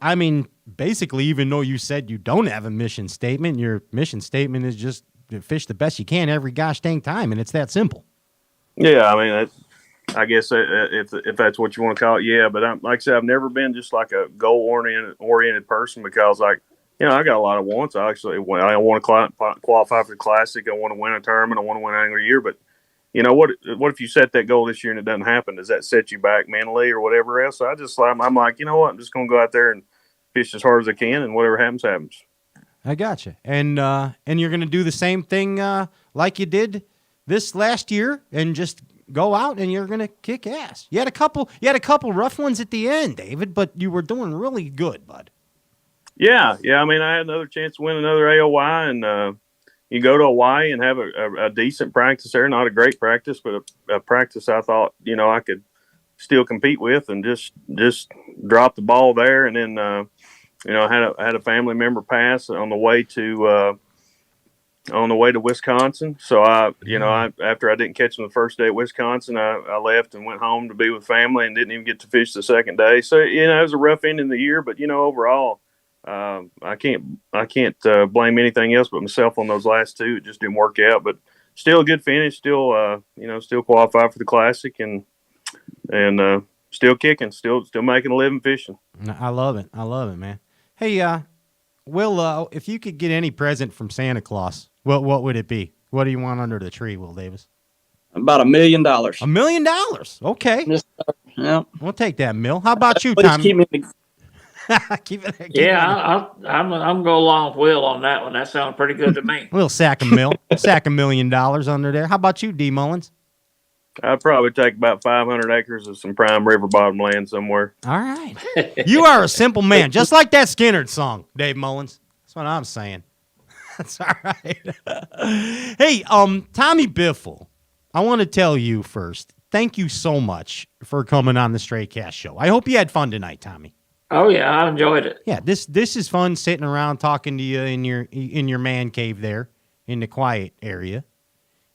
basically, even though you said you don't have a mission statement, your mission statement is just to fish the best you can every gosh dang time, and it's that simple. Yeah, I guess if that's what you want to call it, yeah. But like I said, I've never been just like a goal-oriented person because, I got a lot of wants. I want to qualify for the Classic. I want to win a tournament. I want to win Angler of the Year. But, what if you set that goal this year and it doesn't happen? Does that set you back mentally or whatever else? So I'm like, you know what? I'm just going to go out there and fish as hard as I can, and whatever happens, happens. I gotcha. And you're going to do the same thing like you did this last year and just go out and you're going to kick ass. You had a couple rough ones at the end, David, but you were doing really good, bud. Yeah. I had another chance to win another AOY, and you go to Hawaii and have a decent practice there. Not a great practice, but a practice I thought, I could still compete with, and just drop the ball there. And then, I had a family member pass on the way to Wisconsin. So after I didn't catch him the first day at Wisconsin, I left and went home to be with family and didn't even get to fish the second day. So, it was a rough end of the year, but, overall, I can't blame anything else but myself on those last two. It just didn't work out. But still a good finish. Still, still qualified for the classic, and still kicking. Still making a living fishing. I love it. I love it, man. Hey, Will, if you could get any present from Santa Claus, what would it be? What do you want under the tree, Will Davis? About $1 million. $1 million. Okay. Yes, sir. Yeah. We'll take that, Mill. How about you, Please Tommy? keep me in keep it. I'm gonna go along with Will on that one. That sounds pretty good to me. We'll sack $1 $1 million under there. How about you, D. Mullins? I'd probably take about 500 acres of some prime river bottom land somewhere. All right. You are a simple man, just like that Skinner song, Dave Mullins. That's what I'm saying. That's all right. Hey, Tommy Biffle, I want to tell you first, thank you so much for coming on the Stray Cast Show. I hope you had fun tonight, Tommy. Oh yeah, I enjoyed it. Yeah, this is fun sitting around talking to you in your man cave there in the quiet area.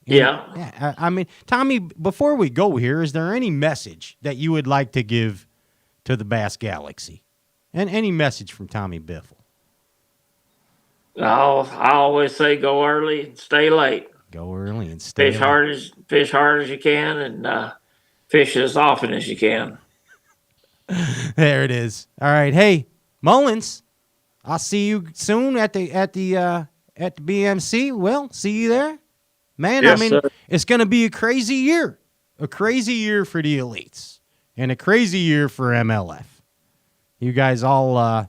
Yeah. I mean, Tommy, before we go here, is there any message that you would like to give to the Bass Galaxy? And any message from Tommy Biffle? I always say go early and stay late. Go early and stay Fish hard as you can, and fish as often as you can. There it is. All right, hey Mullins, I'll see you soon at the BMC. Will, see you there, man. Yes, I mean, sir. It's going to be a crazy year for the elites, and a crazy year for MLF. You guys all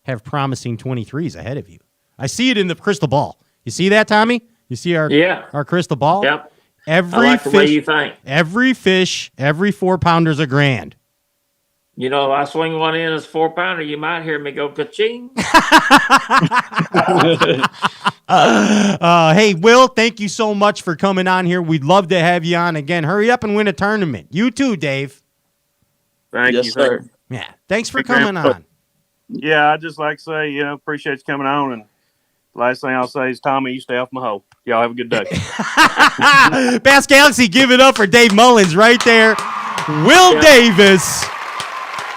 have promising 23s ahead of you. I see it in the crystal ball. You see that, Tommy? You see our crystal ball? Yep. Every I like the fish, way you think. every 4-pounder's a grand. You know, if I swing one in as a 4-pounder, you might hear me go ka-ching. Hey, Will, thank you so much for coming on here. We'd love to have you on again. Hurry up and win a tournament. You too, Dave. Thank Yes, you, sir. Yeah, thanks for Big man. coming on. Yeah, I'd just like to say, appreciate you coming on. And last thing I'll say is, Tommy, you stay off my hoe. Y'all have a good day. Bass Galaxy, give it up for Dave Mullins right there. Will Davis.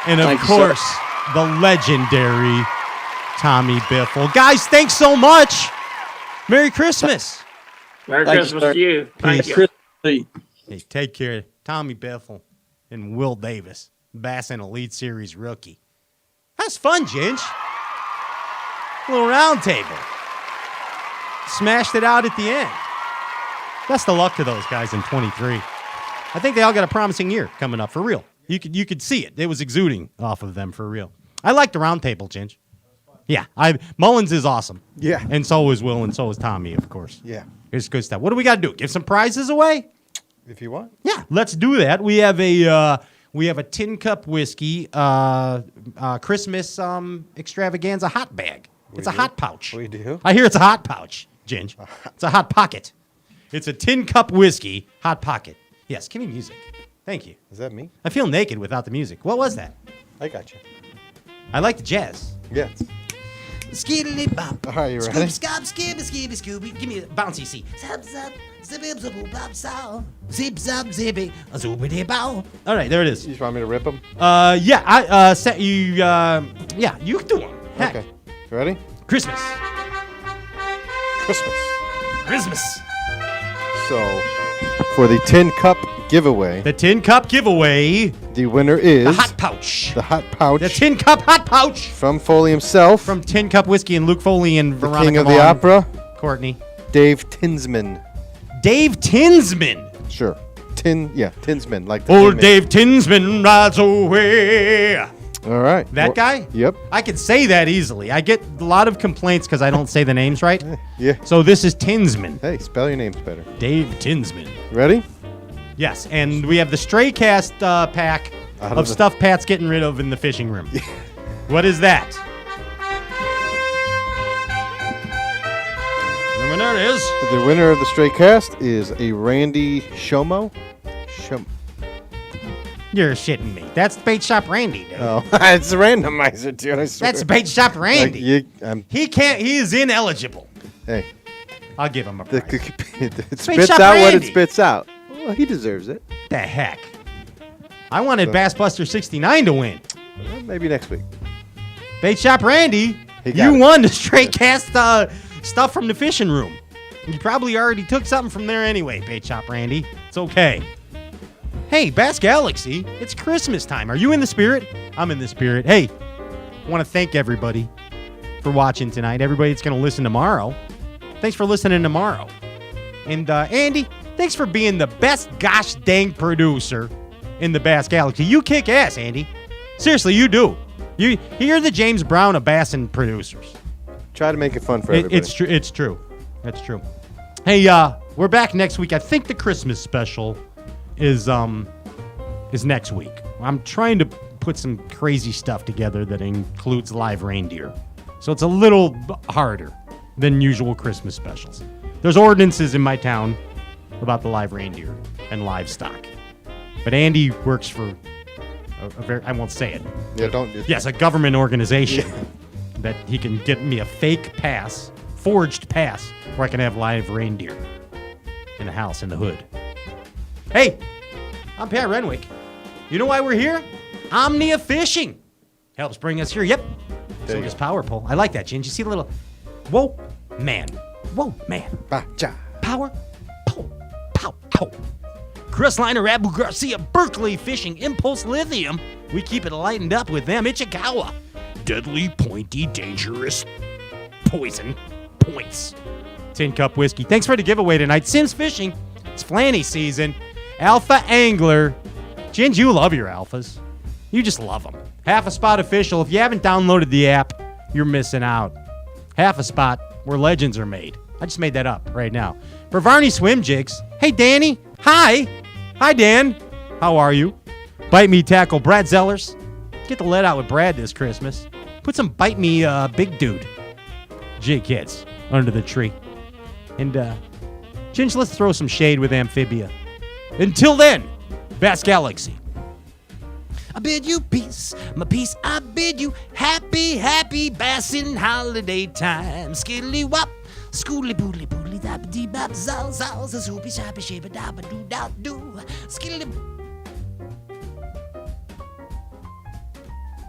And, of Thank you, sir. course, the legendary Tommy Biffle. Guys, thanks so much. Merry Christmas. Merry Thank you, Christmas sir. to you. Thank you. Chris, see. Hey, take care. Tommy Biffle and Will Davis, Bassin Elite Series rookie. That's fun, Ginge. Little round table. Smashed it out at the end. Best of luck to those guys in 23. I think they all got a promising year coming up, for real. You could see it. It was exuding off of them, for real. I like the round table, Ginge. Yeah, Mullins is awesome. Yeah. And so is Will, and so is Tommy, of course. Yeah. It's good stuff. What do we got to do? Give some prizes away? If you want. Yeah, let's do that. We have a tin cup whiskey Christmas extravaganza hot bag. It's a hot pouch. We do? I hear it's a hot pouch, Ginge. It's a hot pocket. It's a tin cup whiskey hot pocket. Yes, give me music. Thank you. Is that me? I feel naked without the music. What was that? I got you. I like the jazz. Yes. Skiddly bop. All right, you ready? Scoop, scop, skibby, skibby, scooby. Give me a bouncy C. Zap, zap, zippy, zippy, bop, sow. Zip, zap, zippy, a zoopity bow. All right, there it is. You just want me to rip them? Yeah, I set you. Yeah, you can do them. Heck. Okay. You ready? Christmas. Christmas. Christmas. So, for the tin cup giveaway, The tin cup giveaway. the winner is The hot pouch. the hot pouch The tin cup hot pouch. from Foley himself, From Tin Cup Whiskey and Luke Foley and the Veronica king of the Vaughn. opera, Courtney. Dave Tinsman. Dave Tinsman. Sure. Tinsman, like the Old Tin Man. Dave Tinsman rides away. All right. That guy? Yep. I can say that easily. I get a lot of complaints because I don't say the names right. Yeah. So this is Tinsman. Hey, spell your names better. Dave Tinsman. Ready? Yes, and we have the Stray Cast pack Out of of the- stuff Pat's getting rid of in the fishing room. What is that? The winner is... The winner of the Stray Cast is a Randy Shomo. You're shitting me. That's Bait Shop Randy, dude. Oh, it's a randomizer, dude. I swear. That's Bait Shop Like, Randy. He can't... He is ineligible. hey, I'll give him a the, prize. it spits Shop out what it Randy. spits out. Well, he deserves it. The heck? I wanted Bassbuster 69 to win. Well, maybe next week. Bait Shop Randy, He got you it. won the Stray Cast stuff from the fishing room. You probably already took something from there anyway, Bait Shop Randy. It's okay. Hey, Bass Galaxy, it's Christmas time. Are you in the spirit? I'm in the spirit. Hey, I want to thank everybody for watching tonight. Everybody that's going to listen tomorrow. Thanks for listening tomorrow. And Andy, thanks for being the best gosh dang producer in the Bass Galaxy. You kick ass, Andy. Seriously, you do. You're the James Brown of Bassin producers. Try to make it fun for everybody. It's true. It's true. That's true. Hey, we're back next week. I think the Christmas special is next week. I'm trying to put some crazy stuff together that includes live reindeer. So it's a little harder than usual Christmas specials. There's ordinances in my town about the live reindeer and livestock. But Andy works for I won't say it. Yeah, don't. Just, yes, a government organization that he can get me a fake pass, forged pass, where I can have live reindeer in the house in the hood. Hey, I'm Pat Renwick. You know why we're here? Omnia Fishing helps bring us here. Yep. There So you does go. Power Pole. I like that, Ginge. You see the little whoa, man. Whoa, man. Ba-cha. Power Pole. Pow, pow. Crossliner, Abu Garcia, Berkeley Fishing, Impulse Lithium. We keep it lightened up with them. Ichikawa. Deadly, pointy, dangerous poison points. Tin Cup Whiskey. Thanks for the giveaway tonight. Sims Fishing. It's Flanny season. Alpha Angler. Ginge, you love your alphas. You just love them. Half a Spot Official. If you haven't downloaded the app, you're missing out. Half a Spot, where legends are made. I just made that up right now. For Varney Swim Jigs. Hey, Danny. Hi. Hi, Dan. How are you? Bite Me Tackle. Brad Zellers. Get the lead out with Brad this Christmas. Put some Bite Me Big Dude jig hits under the tree. And, Ginge, let's throw some shade with Amphibia. Until then, Bass Galaxy. I bid you peace, my peace I bid you. Happy, happy Bassin holiday time. Skiddly wop, schooly boodly boodly dap dee bap zow zow, zoopy shappy shabba dabba doo da doo. Skiddly